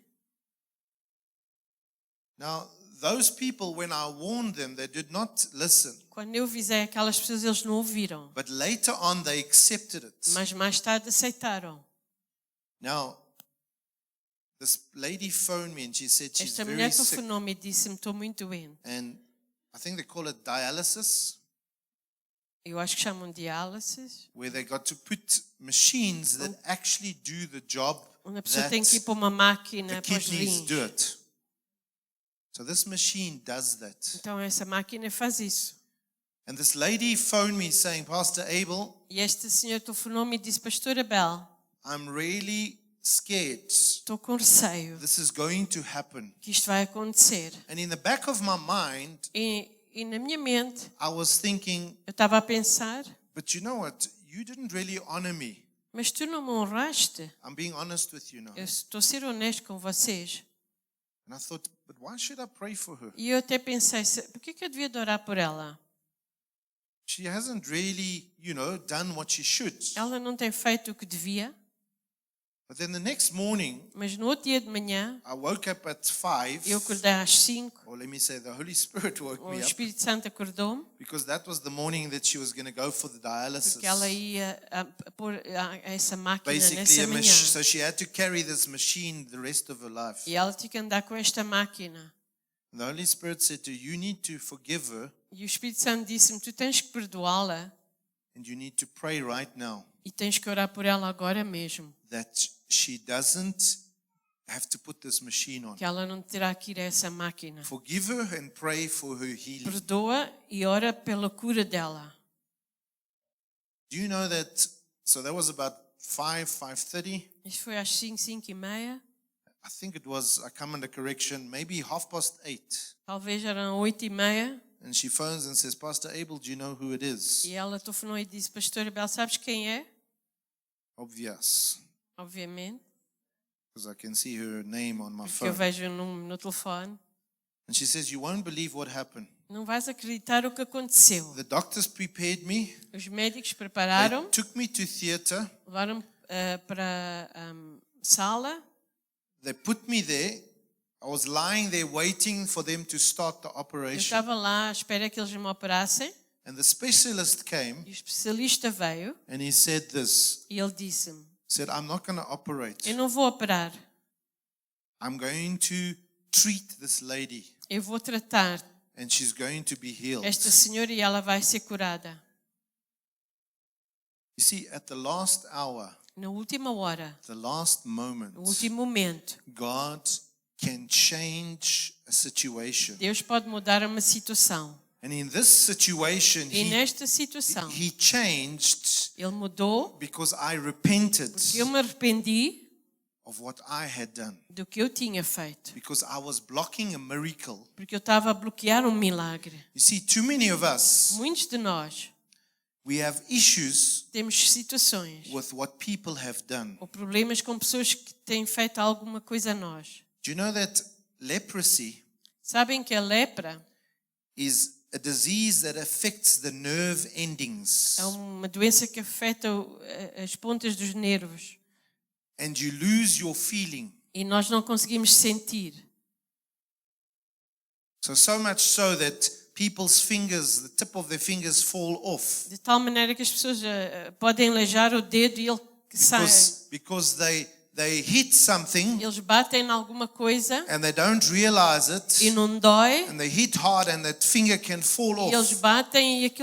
Now, those people, when I warned them, they did not listen. Quando eu avisei aquelas pessoas, eles não ouviram. But later on, they accepted it. Mas mais tarde aceitaram. Now, this lady phoned me and she said she's Esta very mulher sick. telefonou-me e disse-me, estou muito doente. And I think they call it dialysis, Eu acho que chamam de diálise, where they got to put machines that actually do the job onde a pessoa that tem que ir para uma máquina the para os kidneys rins. do it. So this machine does that. Então essa máquina faz isso. And this lady phoned me saying, Pastor Abel, E este senhor telefonou-me e disse, Pastor Abel, I'm really scared estou com receio this is going to happen. que isto vai acontecer. And in the back of my mind, E na minha mente, I was thinking, eu estava a pensar, but you know what? You didn't really honor me. mas tu não me honraste. I'm being honest with you now. Eu estou a ser honesto com vocês. And I thought, but why should I pray for her? E eu até pensei, por que eu devia de orar por ela? She hasn't really, done what she should. Ela não tem feito o que devia. But then the next morning, Mas no outro dia de manhã, I woke up at 5, eu acordei às 5, or let me say, the Holy Spirit woke o me up, Espírito Santo acordou-me, because that was the morning that she was going to go for the dialysis. porque ela ia pôr essa máquina Basically, nessa manhã. so she had to carry this machine the rest of her life. E ela tinha que andar com esta máquina. The Holy Spirit said to her, you need to forgive her, E o Espírito Santo disse-me, tu tens que perdoá-la and you need to pray right now e tens que orar por ela agora mesmo. that she doesn't have to put this machine on. Que ela não terá que ir a essa máquina. Forgive her and pray for her healing. Perdoa e ora pela cura dela. Do you know that? So that was about 5:30. Isto foi às 5, 5 e meia. I think it was, I come under correction, maybe 8:30. Talvez eram 8 e meia. And she phones and says, Pastor Abel, do you know who it is? E ela telefonou e disse, Pastor Abel, sabes quem é? Obvious, Obviamente. because I can see her name on my Porque eu phone. vejo o número no telefone. And she says, you won't believe what happened. Não vais acreditar o que aconteceu. The doctors prepared me. Os médicos They prepararam, took me to theater. levaram para a sala. They put me there. I was lying there waiting for them to start the Eu operation. estava lá à espera que eles me operassem. And the specialist came E o especialista veio and he said this. e ele disse-me, Said, I'm not going to operate. eu não vou operar. I'm going to treat this lady Eu vou tratar and she's going to be healed. esta senhora e ela vai ser curada. You see, at the last hour, Na última hora, the last moment, no último momento, God can change a situation. Deus pode mudar uma situação. And in this situation, E nesta situação, he changed Ele mudou because I repented porque eu me arrependi of what I had done. do que eu tinha feito. Because I was blocking a miracle. Porque eu estava a bloquear um milagre. You see, too many of us, Muitos de nós we have issues temos situações with what people have done. ou problemas com pessoas que têm feito alguma coisa a nós. Do you know that leprosy Sabem que a lepra is a disease that affects the nerve endings, é uma doença que afeta as pontas dos nervos and you lose your feeling? e nós não conseguimos sentir. So much so that people's fingers, the tip of their fingers fall off De tal maneira que as pessoas podem aleijar o dedo e ele sai. because they hit something Eles batem em alguma coisa and they don't realize it, e não dói. and they hit hard and that finger can fall E eles off batem e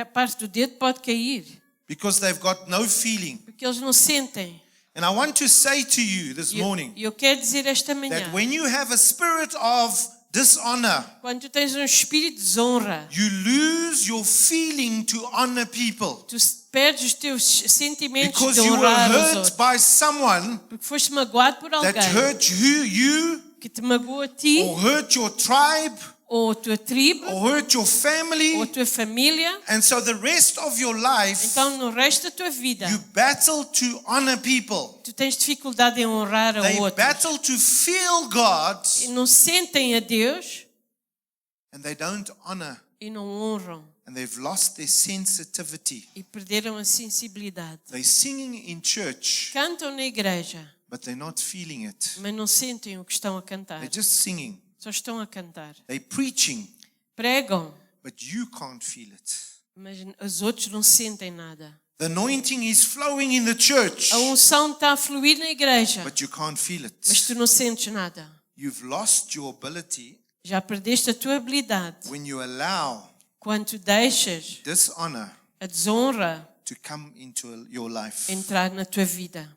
a parte do dedo pode cair. because they've got no feeling. Porque eles não sentem. And I want to say to you this morning E eu quero dizer esta manhã, that when you have a spirit of dishonor, quando tu tens um espírito de desonra, you lose your feeling to honor people tu perdes os teus sentimentos because de you were honrar os hurt outros. by someone Porque foste magoado por that alguém hurt you que te magoou a ti, or hurt your tribe ou a tua tribo, or hurt your ou a family. tua família. And so the rest of your life, Então, no resto da tua vida, you battle to honor people. tu tens dificuldade em honrar a They outros. battle to feel God E não sentem a Deus and they don't honor, e não honram. and they've lost their sensitivity. E perderam a sensibilidade. They're singing in church, Cantam na igreja, but they're not feeling it. mas não sentem o que estão a cantar. They're just singing. Só estão a cantar. They're preaching, Pregam, but you can't feel it. mas os outros não sentem nada. The anointing is flowing in the church, A unção está a fluir na igreja, but you can't feel it. mas tu não sentes nada. You've lost your ability Já perdeste a tua habilidade when you allow quando tu deixas dishonor a desonra to come into your life. entrar na tua vida.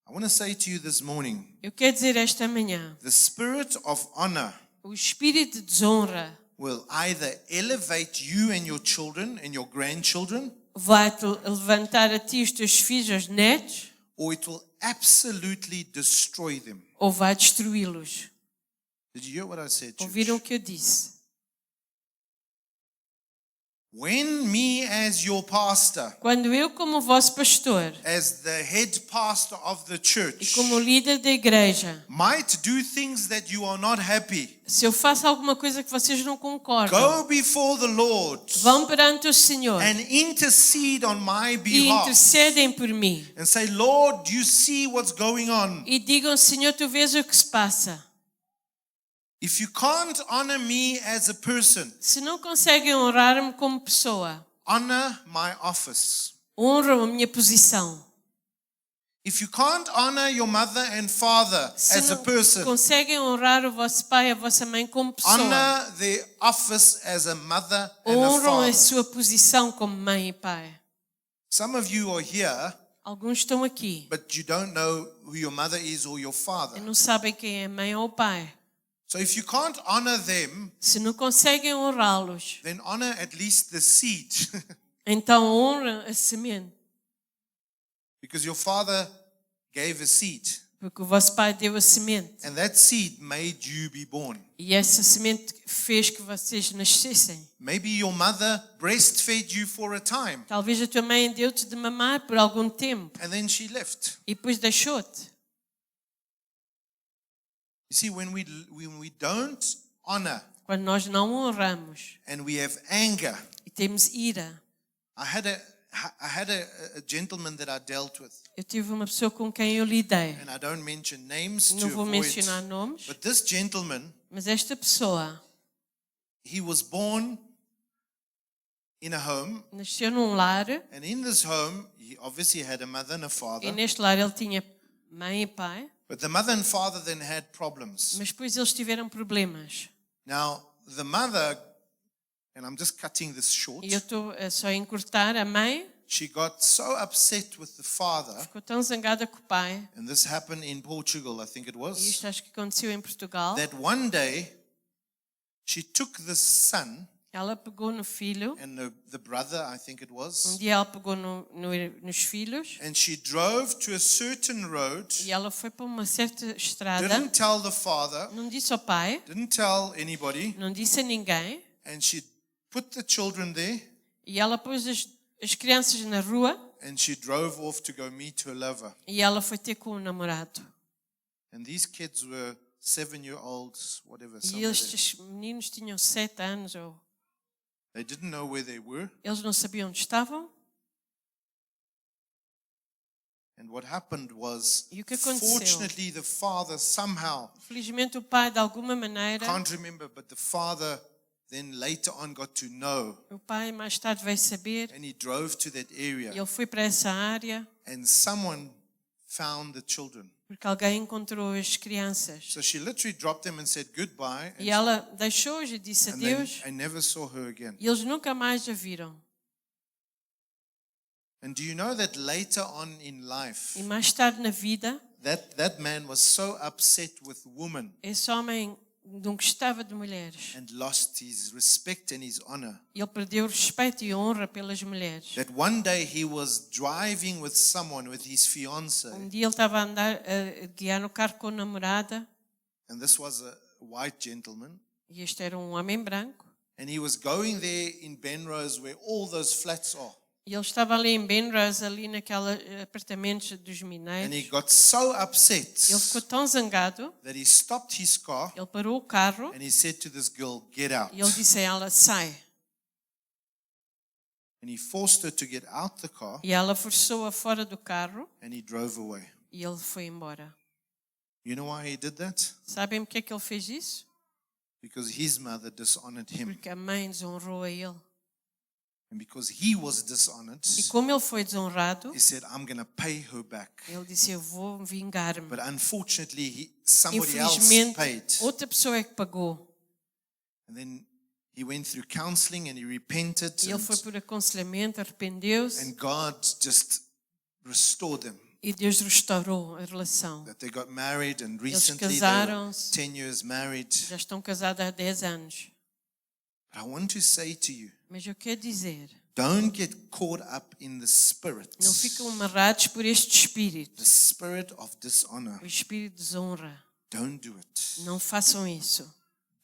I want to say to you this morning, Eu quero dizer esta manhã, the spirit of honor o espírito de desonra will either elevate you and your children and your grandchildren, vai-te levantar a ti, os teus filhos, os netos, or it will absolutely destroy them. ou vai destruí-los. Did you hear what I said, church? Ouviram o que eu disse? when me as your pastor, Quando eu, como vosso pastor as the head pastor of the e church, como líder da igreja, might do things that you are not happy, se eu faço alguma coisa que vocês não concordam, go before the Lord vão perante o Senhor and intercede on my e behalf intercedem por mim. and say, Lord, you see what's going on. E digam, Senhor, tu vês o que se passa. If you can't honor me as a person, Se não conseguem honrar-me como pessoa, honor my office. honram a minha posição. If you can't honor your mother and father Se as a não person, conseguem honrar o vosso pai e a vossa mãe como pessoa, honor their office as a mother and a honram a father. sua posição como mãe e pai. Some of you are here, Alguns estão aqui but you don't know who your mother is or your e father. não sabem quem é mãe ou pai. So if you can't honor them, Se não conseguem honrá-los, then honor at least the seed. então honra a semente. Because your father gave a seed, Porque o vosso pai deu a semente. and that seed made you be born. E essa semente fez que vocês nascessem. Maybe your mother breastfed you for a time, Talvez a tua mãe deu-te de mamar por algum tempo and then she left. e depois deixou-te. You see, when we don't honor Quando nós não honramos and we have anger, e temos ira. I had a gentleman that I dealt with, Eu tive uma pessoa com quem eu lidei. and I don't mention names Não to vou avoid, mencionar nomes, but this gentleman, mas esta pessoa he was born in a home, nasceu num lar and in this home, he obviously had a mother and a e father, neste lar ele tinha mãe e pai, but the mother and father then had problems. mas depois eles tiveram problemas. Now, the mother, and I'm just cutting this short, E eu estou só a encurtar. A mãe she got so upset with the father, ficou tão zangada com o pai, and this happened in Portugal, I think it e was, isto acho que aconteceu em Portugal. that one day she took the son Ela pegou no filho, and the brother, I think it was, dia ela pegou nos filhos, and she drove to a certain road, e ela foi para uma certa estrada, didn't tell the father, não disse ao pai, didn't tell anybody, não disse a ninguém, and she put the children there, e ela pôs as crianças na rua, and she drove off to go meet her lover. e ela foi ter com o namorado. And these kids were 7-year-olds, whatever. E Some of them. estes meninos tinham 7 anos, ou They didn't know where they were. eles não sabiam onde estavam. And what happened was, E o que aconteceu? fortunately, the father somehow, Felizmente o pai, de alguma maneira, can't remember, but the father then later on got to know. o pai mais tarde veio saber, And he drove to that e area. ele foi para essa área, And someone found the children. porque alguém encontrou as crianças. So she literally dropped them and said goodbye. E ela deixou-os e disse And then adeus, I never saw her again. e eles nunca mais a viram. And do you know that later on in life, E mais tarde na vida, that man was so upset with women esse homem não gostava de mulheres. and lost his respect and his honor, Ele perdeu o respeito e a honra pelas mulheres. that one day he was driving with someone, with his fiancée, Dia ele estava a andar, a guiar no carro com a namorada, and this was a white gentleman, e este era um homem branco. and he was going there in Benrose where all those flats are. E ele estava ali em Benrose, ali naqueles apartamentos dos And he mineiros. got so upset Ele ficou tão zangado, that he stopped his car ele parou o carro and he said to this girl, "Get out." e ele disse a ela, sai. And he forced her to get out the car E ela forçou-a fora do carro and he drove away. e ele foi embora. You know why he did that? Sabem porque é que ele fez isso? Because his mother dishonored him. Porque a mãe desonrou a ele. And because he was dishonored, E como ele foi desonrado, he said, "I'm going to pay her back." ele disse, eu vou vingar-me. But unfortunately, somebody else Infelizmente, paid. outra pessoa é que pagou. And then he went through counseling and he repented. E ele foi por aconselhamento, arrependeu-se And God just restored them. e Deus restaurou a relação. That they got married, and Eles recently they were casaram-se. 10 years married. Já estão casados há 10 anos. But I want to say to you, Mas eu quero dizer, don't get caught up in the spirit. não ficam amarrados por este espírito. The spirit of dishonor. O espírito de desonra. Don't do it. Não façam isso.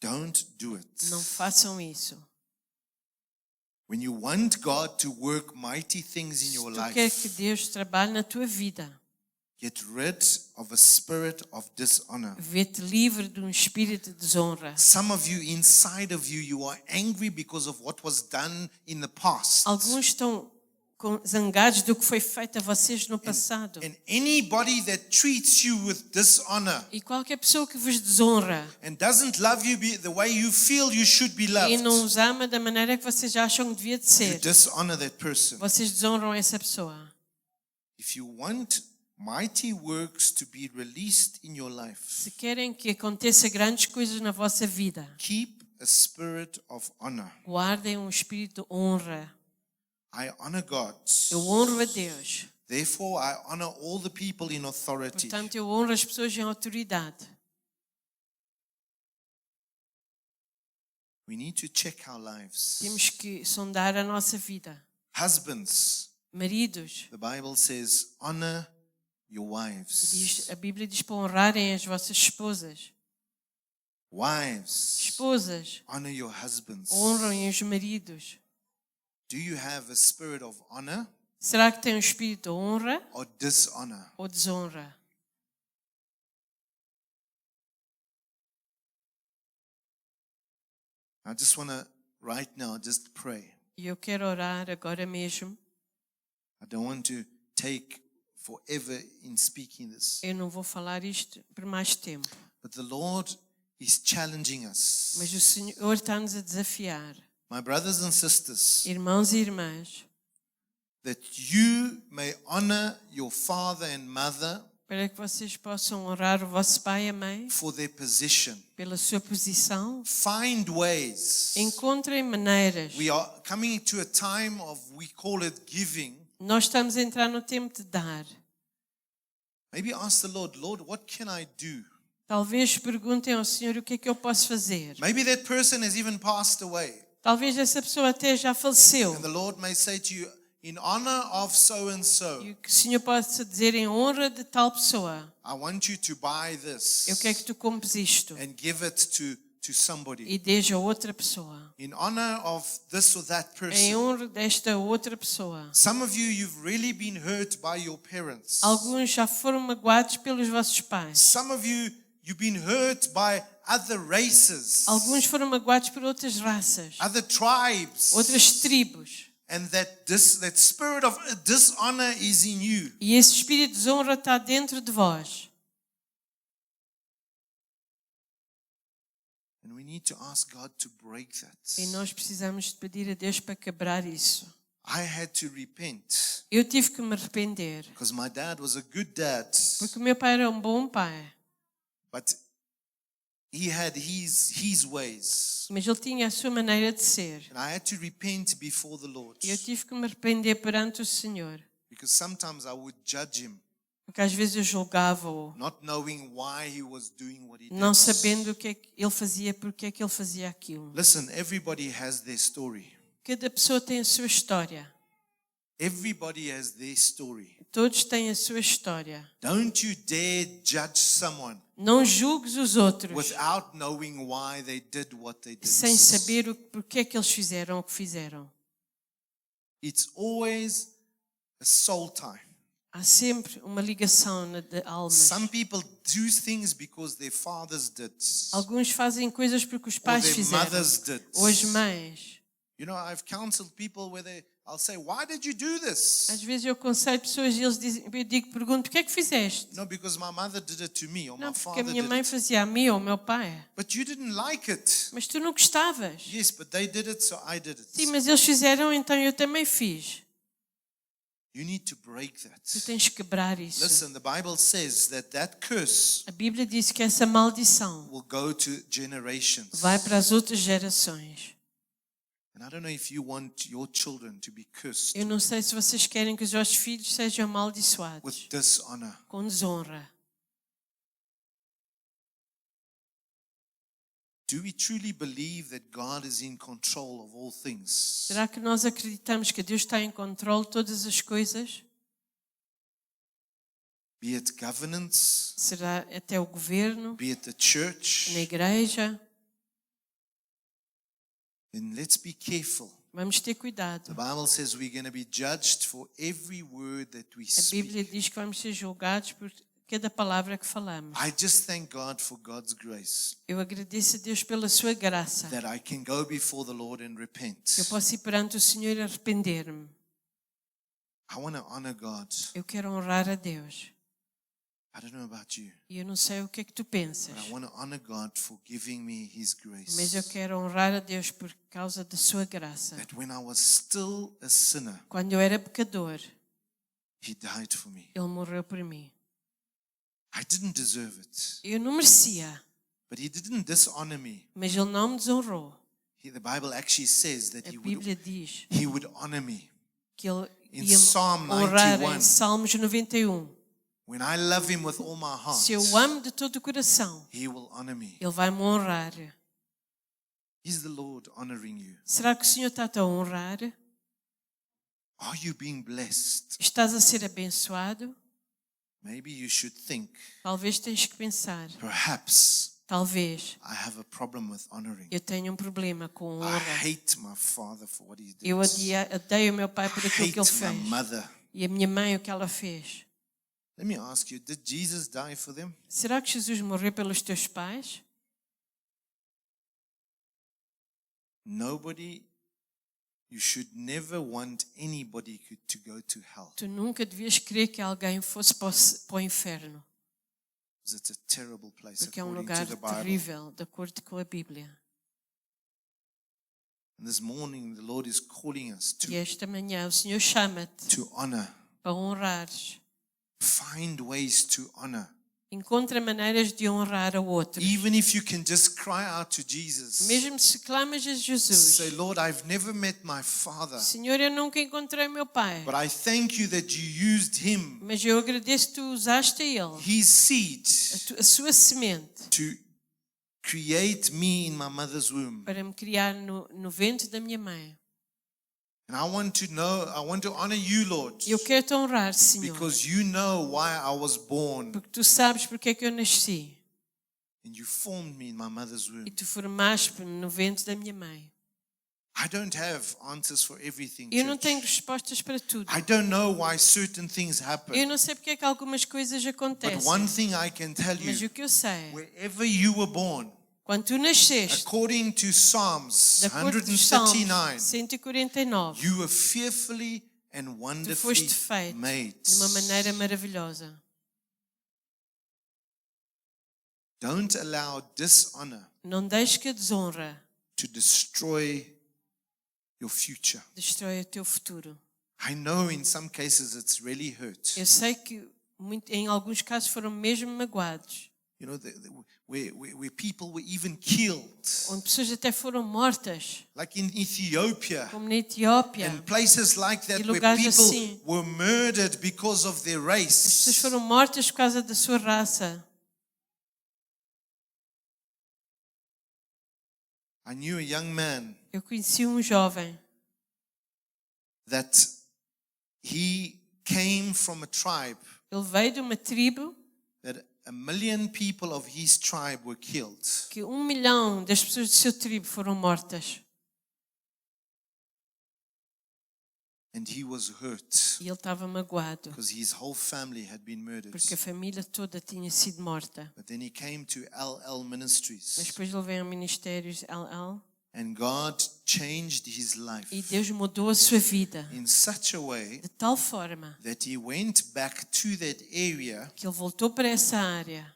Don't do it. Não façam isso. When you want God to work mighty things in Se your tu quer que life, Deus trabalhe na tua vida, get rid of a spirit of dishonor. vê-te livre de um espírito de desonra. Some of you, inside of you, you are angry because of what was done in the past. Alguns estão zangados do que foi feito a vocês no passado. And anybody that treats you with dishonor E qualquer pessoa que vos desonra and doesn't love you the way you feel you should be e loved, não os ama da maneira que vocês acham que devia de you ser, dishonor that person. vocês desonram essa pessoa. If you want mighty works to be released in your life, Se querem que aconteça grandes coisas na vossa vida, keep a spirit of honor. guardem um espírito de honra. I honor God. Eu honro a Deus. Therefore, I honor all the people in authority. Portanto, eu honro as pessoas em autoridade. We need to check our lives. Temos que sondar a nossa vida. Husbands, Maridos, the Bible says, honor your wives. a Bíblia diz para honrarem as vossas esposas. Wives, Esposas, honor your husbands. honrem os maridos. Do you have a spirit of honor Será que tem um espírito de honra or dishonor? ou desonra? I just want to, right now, just pray. E eu quero orar agora mesmo. I don't want to take forever in speaking this. Eu não vou falar isto por mais tempo. But the Lord is challenging us. Mas o Senhor está-nos a desafiar. My brothers and sisters, Irmãos e irmãs, that you may honor your father and mother para que vocês possam honrar o vosso pai e a mãe for their position. pela sua posição, Find ways. encontrem maneiras. We are coming to a time of, we call it giving. Nós estamos a entrar no tempo de dar. Maybe ask the Lord, Lord, what can I do? Talvez perguntem ao Senhor o que é que eu posso fazer. Maybe that person has even passed away. Talvez essa pessoa até já faleceu. And the Lord may say to you, in honor of so and so, E o que o Senhor possa dizer em honra de tal pessoa. I want you to buy this Eu quero que tu compres isto and give it to somebody. e dês a outra pessoa. In honor of this or that Em person. honra desta outra pessoa. Some of you, you've really been hurt by your parents. Alguns já foram magoados pelos vossos pais. Some of you, you've been hurt by other races, Alguns foram magoados por outras raças, other tribes. outras tribos. And that spirit of dishonor is in you. E esse espírito de desonra está dentro de vós. And we need to ask God to break that. E nós precisamos de pedir a Deus para quebrar isso. I had to repent Eu tive que me arrepender, because my dad was a good dad, porque o meu pai era um bom pai, but he had his ways. mas ele tinha a sua maneira de ser. And I had to repent before the Lord E eu tive que me arrepender perante o Senhor, because sometimes I would judge him, porque às vezes eu julgava-o, not knowing why he was doing what he did. não sabendo o que é que ele fazia, porque é que ele fazia aquilo. Listen, everybody has their story. Cada pessoa tem a sua história. Everybody has their story. Todos têm a sua história. Don't you dare judge someone Não julgues os outros without knowing why they did what they did. sem saber porque é que eles fizeram o que fizeram. It's always a soul time. Há sempre uma ligação de almas. Some people do things because their fathers did, Alguns fazem coisas porque os or pais their fizeram, mothers did. ou as mães. You know, I've counseled people where I'll say, "Why did you do this?" Às vezes eu aconselho pessoas e eles dizem, pergunto, porquê é que fizeste? No, because my mother did it to me, or Não, my porque a father minha did mãe it. fazia a mim ou ao meu pai. But you didn't like it. Mas tu não gostavas. Yes, but they did it, so I did Sim, it. mas eles fizeram, então eu também fiz. You need to break Tu that. tens que quebrar isso. Listen, the Bible says that curse A Bíblia diz que essa maldição will go to generations. vai para as outras gerações. And I don't know if you want your children to be cursed Eu não sei se vocês querem que os vossos filhos sejam with amaldiçoados dishonor. com desonra. Do we truly believe that God is in control of all things? Será que nós acreditamos que Deus está em controle de todas as coisas? Be it governance, Será até o governo, be it the church, na igreja? then let's be careful Vamos ter The cuidado. Bible says we're going to be judged for every word that we A Bíblia speak. diz que vamos ser julgados por cada palavra que falamos. I just thank God for God's grace Eu agradeço a Deus pela sua graça. that I can go before the Lord and Eu repent. posso ir perante o Senhor e arrepender-me. I want to honor God. Eu quero honrar a Deus. I don't know about you, E eu não sei o que é que tu pensas, but I want to honor God for giving me His mas eu grace. quero honrar a Deus por causa da sua graça. That when I was still a sinner, Quando eu era pecador, He died for me. Ele morreu por mim. I didn't deserve it, Eu não merecia, but He didn't dishonor me. mas Ele não me desonrou. The Bible actually says that A He Bíblia diz would honor me. que Ele In ia me Psalm honrar 91. em Salmos 91. When I love Him with all my heart, Se eu o amo de todo o coração, He will honor me. Ele vai me honrar. Is the Lord honoring you? Será que o Senhor está-te a honrar? Are you being blessed? Estás a ser abençoado? Maybe you should think, Talvez tens que pensar. perhaps Talvez I have a problem with honoring. eu tenha um problema com a I honra. hate my father for what he did. Eu odeio o meu pai por aquilo que ele hate my fez. mother. E a minha mãe o que ela fez. Let me ask you, did Jesus die for them? Será que Jesus morreu pelos teus pais? Nobody, you should never want anybody to go to hell. Tu nunca devias querer que alguém fosse para o inferno, Because it's a terrible place porque é um according lugar to the Bible. terrível, de acordo com a Bíblia. And this morning the Lord is calling us E esta manhã o Senhor chama-te to honor. para honrares. Find ways to honor. Encontra maneiras de honrar a outro. Even if you can just cry out to Jesus. Mesmo se clamas a Jesus. Say, Lord, I've never met my father, Senhor, eu nunca encontrei meu pai. but I thank you that you used him, Mas eu agradeço que tu usaste a ele, his seed, a sua semente, to create me in my mother's womb. para me criar no ventre da minha mãe. And I want to honor you, Lord, Eu quero te honrar, Senhor, because you know why I was born porque tu sabes porque é que eu nasci and you formed me in my mother's womb. e tu formaste-me no ventre da minha mãe. I don't have answers for everything, Eu não tenho church. respostas para tudo. I don't know why certain things Eu happen. não sei porque é que algumas coisas But acontecem. one thing I can tell Mas you, o que eu sei, wherever you were born, quando tu nasceste, according to Psalms de acordo com os Salmos 139, 149, you were fearfully and tu wonderfully foste feito made. de uma maneira maravilhosa. Don't allow dishonor Não deixes que a desonra to destroy your future. destrói o teu futuro. I know in some cases it's really hurt. Eu sei que em alguns casos foram mesmo magoados, You know, where people were even killed, onde pessoas até foram mortas, like in Ethiopia, como na Etiópia. and places like that E where lugares people assim. were murdered because of their As pessoas race. foram mortas por causa da sua raça. I knew a young man Eu conheci um jovem that he came from a tribe ele veio de uma tribo that 1 million people of his tribe were killed. que 1 milhão das pessoas do seu tribo foram mortas. And he was hurt E ele estava magoado, because his whole family had been murdered. porque a família toda tinha sido morta. But then he came to LL Mas Ministries, depois ele veio ao Ministérios LL and God changed his life e Deus mudou a sua vida in such a way de tal forma that he went back to that area que ele voltou para essa área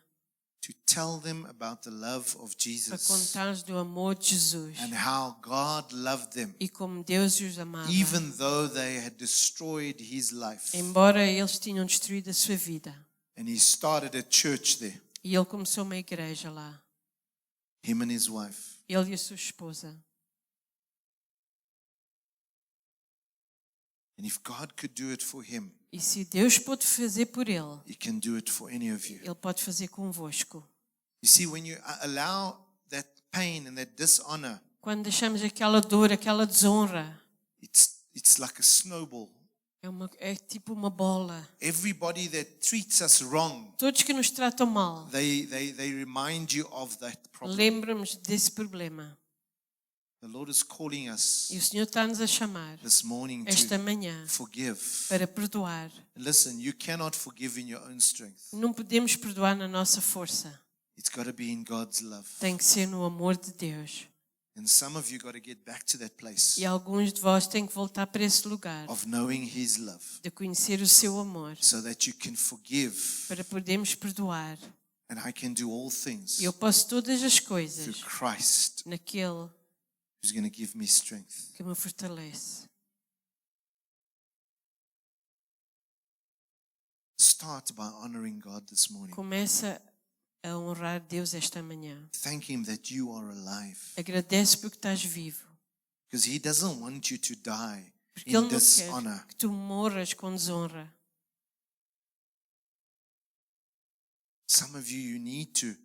to tell them about the love of para Jesus contar-lhes do amor de Jesus and how God loved them, e como Deus os amava, even though they had destroyed his life. embora eles tinham destruído a sua vida. And he started a church there, E ele começou uma igreja lá, him and his wife. ele e a sua esposa. And if God could do it for him, E se Deus pode fazer por ele, he can do it for any of you. ele pode fazer convosco. You see, when you allow that pain and that dishonor, Quando deixamos aquela dor, aquela desonra, it's like a snowball. é tipo uma bola. Everybody that treats us wrong, Todos que nos tratam mal, they remind you of that problem. lembramos desse problema. The Lord is calling us E o Senhor está-nos a chamar this morning esta to manhã forgive. para perdoar. Listen, you cannot forgive in your own strength. Não podemos perdoar na nossa força. It's got to be in God's love. Tem que ser no amor de Deus. And some of you got to get back to that place E alguns de vós têm que voltar para esse lugar of knowing His love de conhecer o seu amor so that you can forgive. para podermos perdoar. And I can do all things E eu posso todas as through coisas Christ naquele who's going to give me strength. que me fortalece. Start by honoring God this morning. Começa a honrar Deus esta manhã. Thank Him that you are alive. Agradece porque estás vivo. Because He doesn't want you to die Porque Ele in não quer dishonor. que tu morras com desonra. Some of you, you need to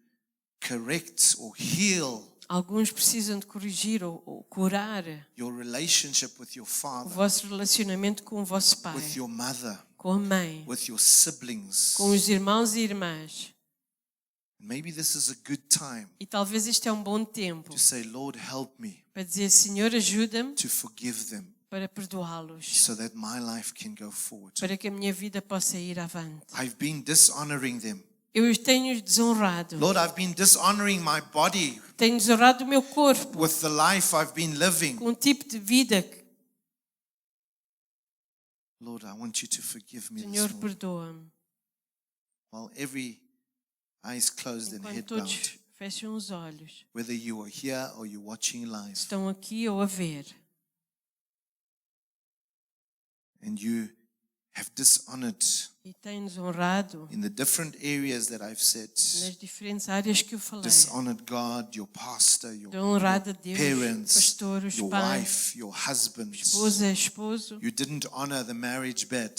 correct or heal Alguns precisam de corrigir ou curar your relationship with your o father, vosso relacionamento com o vosso pai, with your mother, com a mãe, with your siblings. com os irmãos e irmãs. Maybe this is a good time E talvez este é um bom tempo to say, Lord, help me para dizer: Senhor, ajuda-me to forgive them para perdoá-los, so that my life can go forward. para que a minha vida possa ir avante. I've been dishonoring them. Eu os tenho desonrado. Lord, I've been dishonoring my body Tenho desonrado o meu corpo with the life I've been living. com um tipo de vida que, Lord, I want you to forgive me this Senhor, morning. perdoa-me. While every eye is closed and Enquanto head todos bowed, fecham os olhos, whether you are here or you're watching live, estão aqui ou a ver, and you have dishonored e têm desonrado in the different areas that I've said, nas diferentes áreas que eu falei. dishonored God, your pastor, your Honrado a Deus, parents, pastor, os your pais, wife, your husband. esposa, esposo. You didn't honor the marriage bed.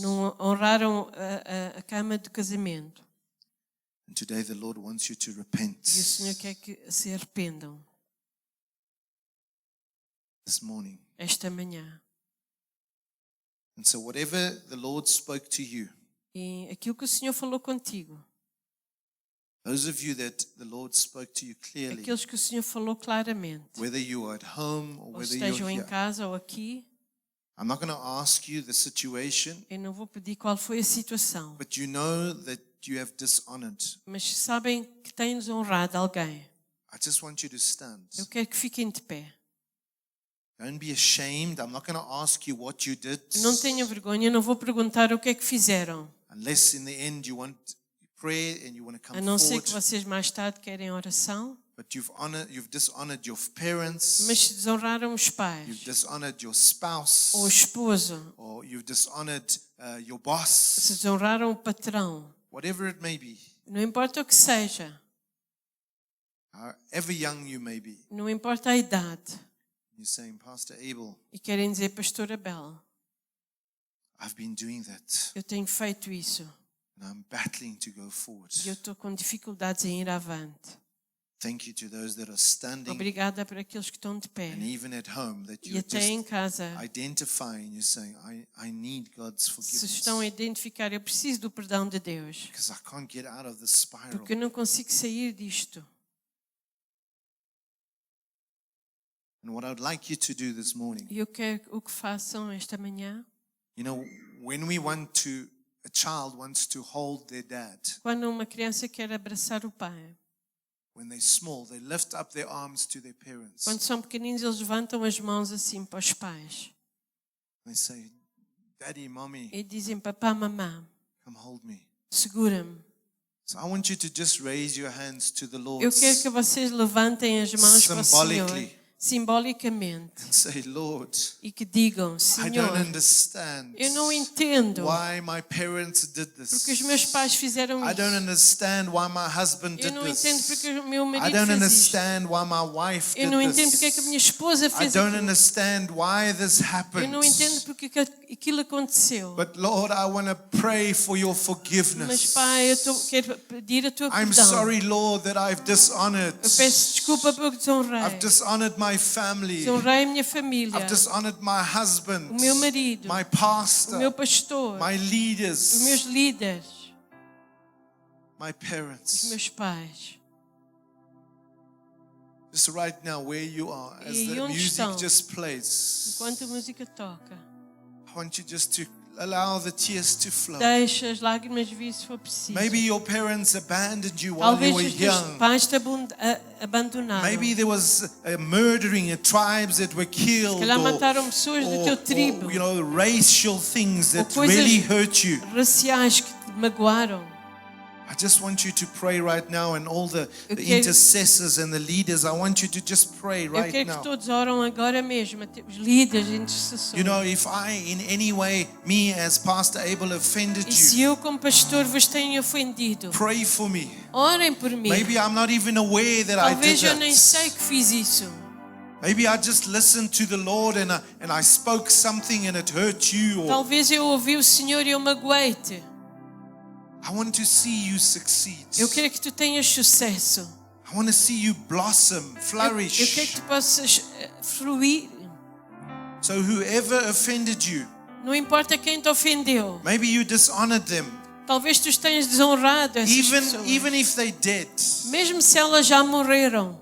Não honraram a cama de casamento. And today the Lord wants you to repent E o Senhor quer que se arrependam this morning. esta manhã. And so whatever the Lord spoke to you, E aquilo que o Senhor falou contigo, those of you that the Lord spoke to you clearly, aqueles que o Senhor falou claramente, whether you are at home or ou whether estejam you're em here, casa ou aqui, I'm not going to ask you the situation, eu não vou pedir qual foi a situação, but you know that you have dishonored. mas sabem que têm desonrado alguém. I just want you to stand. Eu quero que fiquem de pé. Don't be ashamed. I'm not going to ask you what you did, Não tenham vergonha, não vou perguntar o que é que fizeram, unless in the end you want prayer and you want to a come não ser forward. que vocês mais tarde querem oração. But you've dishonored your parents, Mas se desonraram os you've pais, dishonored your spouse, ou o esposo, or you've dishonored your se boss, desonraram o patrão, whatever it may be, não importa o que seja, however young you may be. não importa a idade, You're saying, Pastor Abel, e querem dizer: Pastor Abel, I've been doing that, eu tenho feito isso and I'm battling to go forward. e eu estou com dificuldades em ir avante. Thank you to those that are standing, Obrigada para aqueles que estão de pé and even at home, that e you're até em just casa, identifying. You're saying, I need God's se forgiveness estão a identificar: eu preciso do perdão de Deus, because I can't get out of this spiral. porque eu não consigo sair disto. And what I would like you to do this morning, E eu quero o que façam esta manhã. you know, when a child wants to hold their dad, Quando uma criança quer abraçar o pai, when they're small, they lift up their arms to their parents. quando são pequeninos, eles levantam as mãos assim para os pais They say, Daddy, Mommy, e dizem: Papá, mamã, come hold me. segura-me. So I want you to just raise your hands to the Lord Eu quero que vocês levantem as mãos para o Senhor, symbolically simbolicamente, and say, Lord, e que digam: I Senhor, don't understand eu não entendo why my parents did porque os this. meus pais fizeram I don't isso. understand why my husband Eu did não entendo this. porque o meu I marido don't fez isto. understand why my wife Eu did não entendo porque é que a this. minha esposa I fez don't aquilo. understand why this Eu happened. não entendo porque que aquilo aconteceu. But Lord, I want to pray for your Mas forgiveness. Pai, quero pedir a tua I'm perdão. sorry, Lord, that I've dishonored. Eu peço desculpa porque desonrei. I've dishonored my family. Desonrei a minha família, I've dishonored my husband, o meu marido, my o pastor, meu pastor, my os leaders, meus líderes, my os parents. meus pais. Just right now, where you are, as E the onde music estão? just plays, Enquanto a música toca, I want you just to allow the tears to flow. deixa as lágrimas vir se for preciso. Maybe your parents abandoned you while you Talvez were os teus young. pais te abandonaram. Maybe there was a murdering, tribes that were killed, Se calhar mataram pessoas do teu tribo. you know, racial things that coisas- really hurt you. Raciais que te magoaram. I just want you to pray right now, and all the Eu quero- intercessors and the leaders, I want you to just pray Eu right quero que now. todos oram agora mesmo, até os líderes, intercessores. You know, if I in any way, me as Pastor Abel, offended E se you, eu como pastor vos tenho ofendido, pray for me. orem por mim. Maybe I'm not even aware that I Talvez did eu nem sei that. que fiz isso. Maybe I just listened to the Lord and I spoke something and it hurt you. Or Talvez eu ouvi o Senhor e eu magoei-te. I want to see you succeed. Eu quero que tu tenhas sucesso. I want to see you blossom, Eu quero flourish. que tu possas fluir. So whoever offended you, Não importa quem te ofendeu. maybe you dishonored them. Talvez tu tenhas desonrado essas pessoas. Even if they did, Mesmo se elas já morreram,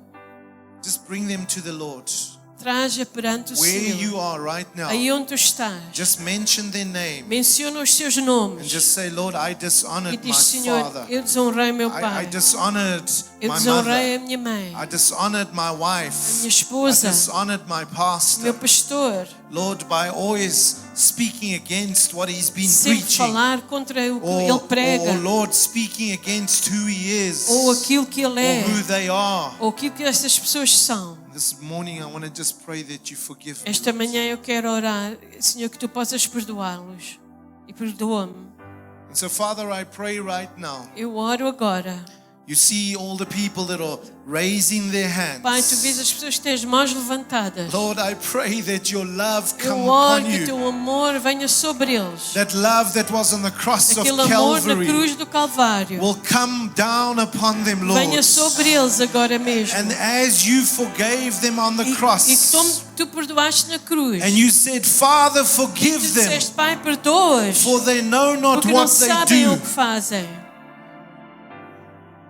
just bring them to the Lord. traze perante o Where you Senhor. are right now, Aí onde tu estás, just mention their name menciona os seus and nomes just say, Lord, I e dishonored my diz: Senhor, father. eu desonrei meu I pai, dishonored eu my desonrei mother. a minha mãe, I dishonored my a wife. minha I esposa, dishonored my o pastor. meu pastor. Lord, by always speaking against what he's been Sempre preaching, falar contra o que ele prega, or Lord, speaking against who he is, ou aquilo que ele or who é, they are. ou aquilo que essas pessoas são. This morning, I want to just pray that you forgive me. Esta manhã eu quero orar, Senhor, que tu possas perdoá-los. E perdoa-me. And so, Father, I pray right now. Eu oro agora. You see all the people that are raising their Pai, tu vês hands. as pessoas que têm as mãos levantadas. Lord, I pray that your love Eu come oro upon que o you. teu amor venha sobre eles. That love that was on the cross of Aquele amor na Calvary cruz do Calvário will come down upon them, venha Lord. sobre eles agora mesmo. And as you forgave them on the E que cross, tu perdoaste na cruz. and you said, Father, Tu forgive them, disseste: Pai, perdoa-os, for they know not porque não what they sabem o do. que fazem.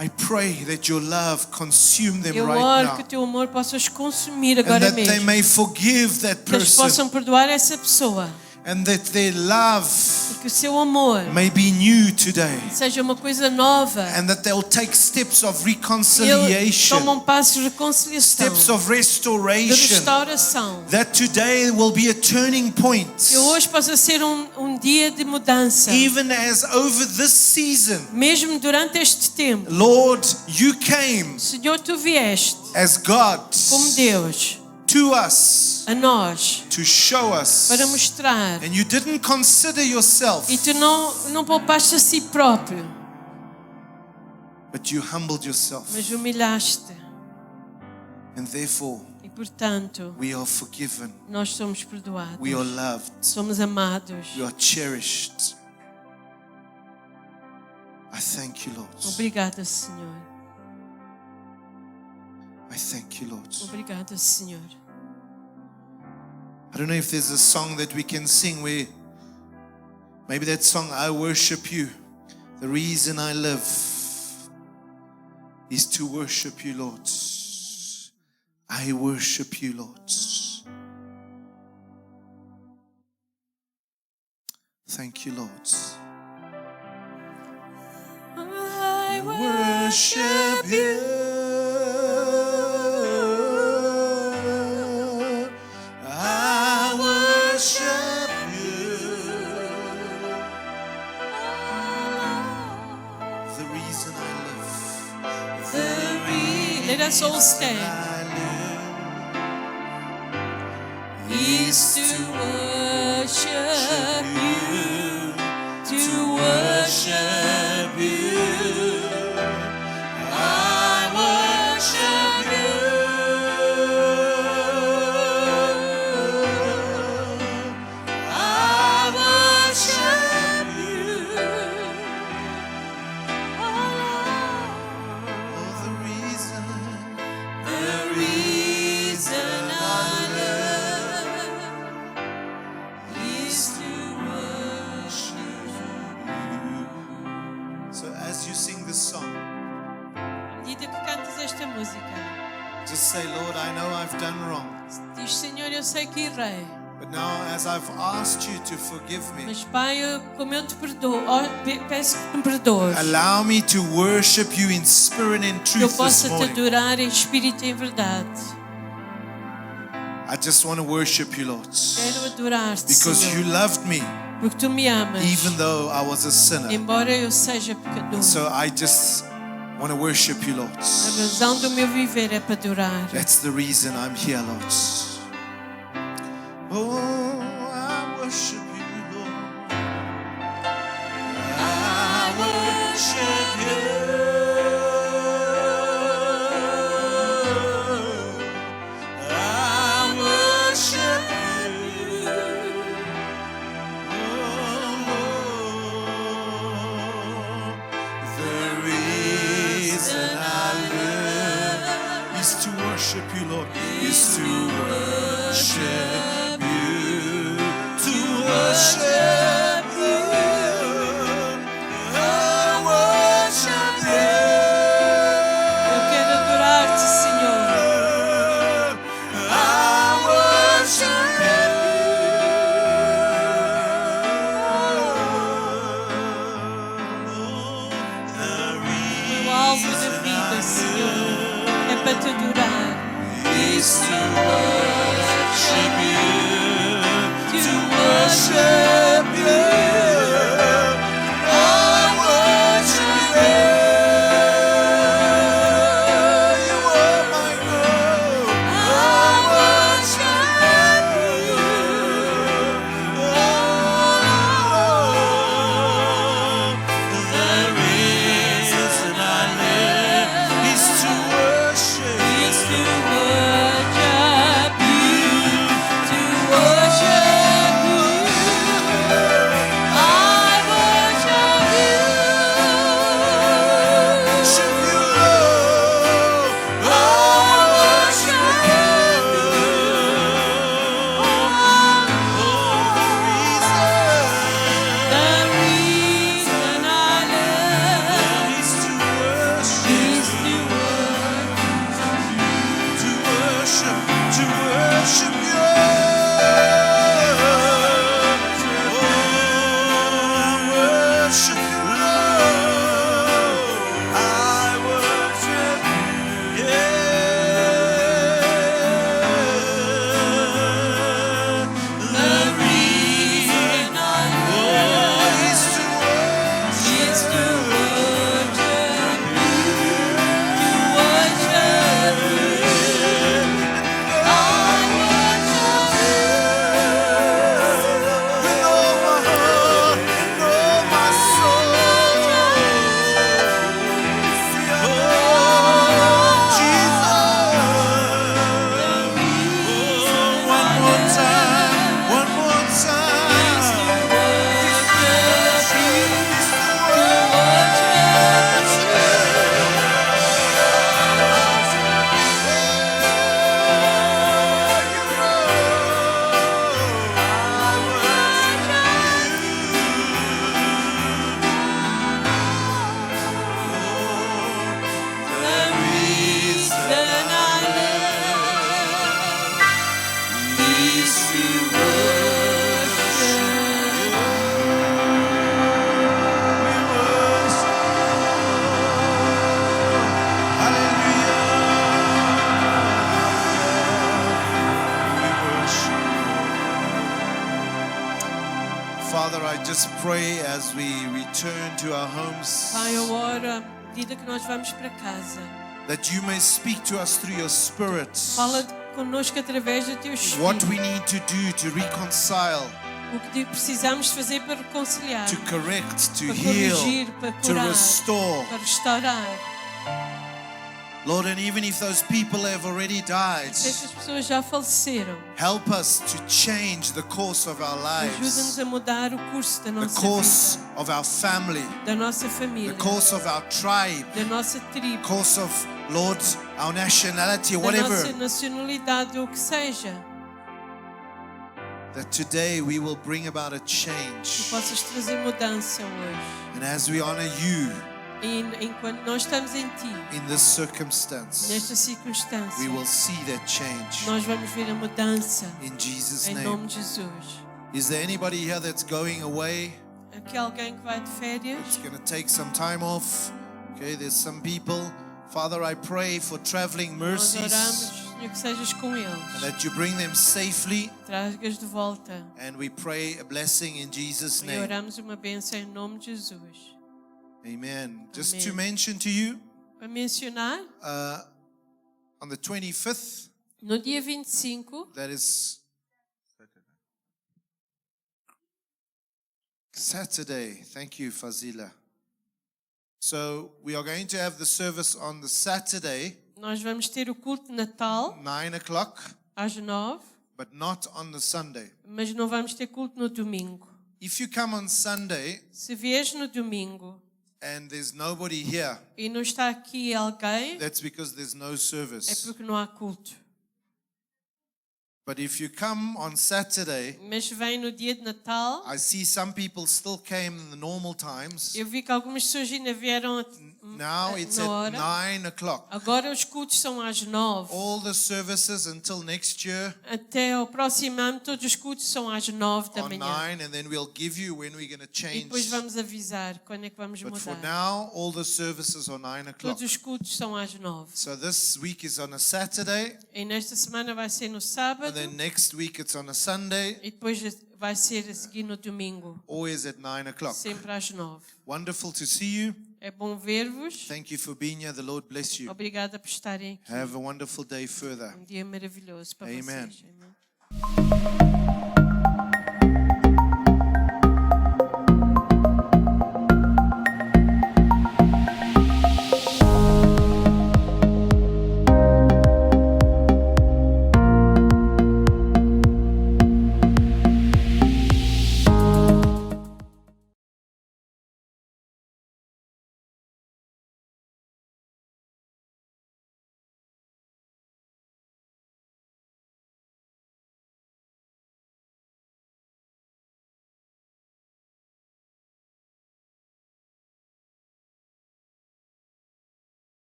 I pray that your love consume them Eu right oro que o now, teu amor possa os consumir and agora that they mesmo. may forgive that Que eles person, possam perdoar essa pessoa. and that their love E que o seu amor may be new today, seja uma coisa nova. and that they'll take steps of Eles reconciliation, tomam passos de reconciliação, steps of de restoration, restauração. that today will be a turning point. Que hoje possa ser um dia de mudança. Even as over this season, Mesmo durante este tempo, Lord, you came Senhor, tu vieste as God como Deus to us a nós to show us, para mostrar. and you didn't consider yourself, E tu não poupaste a si próprio, but you humbled yourself, mas humilhaste. and therefore E portanto, we are forgiven, nós somos perdoados. we are loved, Somos amados. we are cherished. I thank you, Lord. Obrigada, Senhor. I thank you, Lord. Obrigada, Senhor. I don't know if there's a song that we can sing where maybe that song, I worship you. The reason I live is to worship you, Lord. I worship you, Lord. Thank you, Lord. I Worship you. I worship you. The reason I live. Let us all stand. I live Is to worship you, to worship you. I worship you. I worship you. Oh, the reason I live is to worship. So as you sing this song, À medida que cantas esta música, Just say, Lord, I know I've done wrong. Diz, Senhor, eu sei que errei. But now, as I've asked you to forgive me, Mas, Pai, como eu te perdoo, peço que me perdoes. allow me to worship you in spirit and Que eu truth this possa te morning. adorar em espírito e em verdade. I just want to worship you, Lord, Quero adorar-te, because you Senhor, loved me porque tu me amas, even though I was a sinner. embora eu seja pecador. So I just want to worship you, Lord. A razão do meu viver é para adorar. That's the reason I'm here, Lord. Oh, I worship you, Lord. I worship you. I worship you. Oh, the reason I live is to worship you, Lord. Is to worship you. To worship you. I worship you. Eu quero adorar-te, Senhor. I worship O alvo da vida, Senhor, é para te adorar. is to worship you, to worship you. I worship you. You are my God. I worship you. The reason I live is to worship. Is to worship you, to worship you. I worship you. Worship you, Lord. I worship The reason I live is to is worship you. I worship you, Lord. I worship you. The reason I live is to worship. is to worship you, to worship you. I worship With all my heart and all my soul. Oh, Jesus. Oh, one more time, one more time. Father, I just pray as we return to our homes Pai, eu oro à medida que nós vamos para casa. that you may speak to us through your Spirit Fala connosco através do teu what Espírito. we need to do to reconcile, O que precisamos fazer para reconciliar, to correct, to para heal, corrigir, para to curar, restore. para restaurar. Lord, and even if those people have already died, Se essas pessoas já faleceram, help us to change the course of our ajuda-nos lives, a mudar o curso da the nossa course vida, of our family, da nossa the família, course of our tribe, da nossa tribo, course of, Lord, our nationality, or da whatever, nossa nacionalidade ou o que seja. that today we will bring about a Que change. possas trazer mudança hoje. And as we honor you, E enquanto nós estamos em Ti, in this circumstance, nesta circunstância, we will see that change nós vamos ver a mudança in Jesus' em name. nome de Jesus. Is there anybody here that's going away? Aqui alguém que vai de férias, It's going to take some time off. Okay, there's some people. Father, I pray for traveling nós mercies oramos, Senhor, que sejas com and eles, that you bring them safely. tragas de volta. And we pray a blessing in Jesus' E name. oramos uma bênção em nome de Jesus. Amen. Just Amen. to mention to you, Para mencionar, on the 25th, no dia 25, that is Saturday. Thank you, Fazila. So we are going to have the service on the Saturday, nós vamos ter o culto de Natal 9 o'clock, às 9, but not on the Sunday. mas não vamos ter culto no domingo. If you come on Sunday Se vies no domingo and there's nobody here, e não está aqui alguém, that's because there's no é service. porque não há culto. But if you come on Saturday, Mas se vem no dia de Natal, I see some people still came in the normal times. eu vi que algumas pessoas ainda vieram Now it's na at hora. 9 o'clock. Agora os cultos são às 9. All the services until next year Até o próximo ano, todos os cultos são às 9 da on manhã. 9, and then we'll give you when we're going to E change. depois vamos avisar quando é que vamos But for mudar. now, all the services are 9 o'clock. Todos os cultos são às 9. So this week is on a Saturday, E nesta semana vai ser no and sábado then next week it's on a Sunday, e depois vai ser a seguir no domingo, always at 9 o'clock. sempre às 9. Wonderful to see you. É bom ver-vos. Thank you for being here. The Lord bless you. Obrigada por estarem aqui. Have a wonderful day further. Um dia maravilhoso para Amen. vocês. Amém.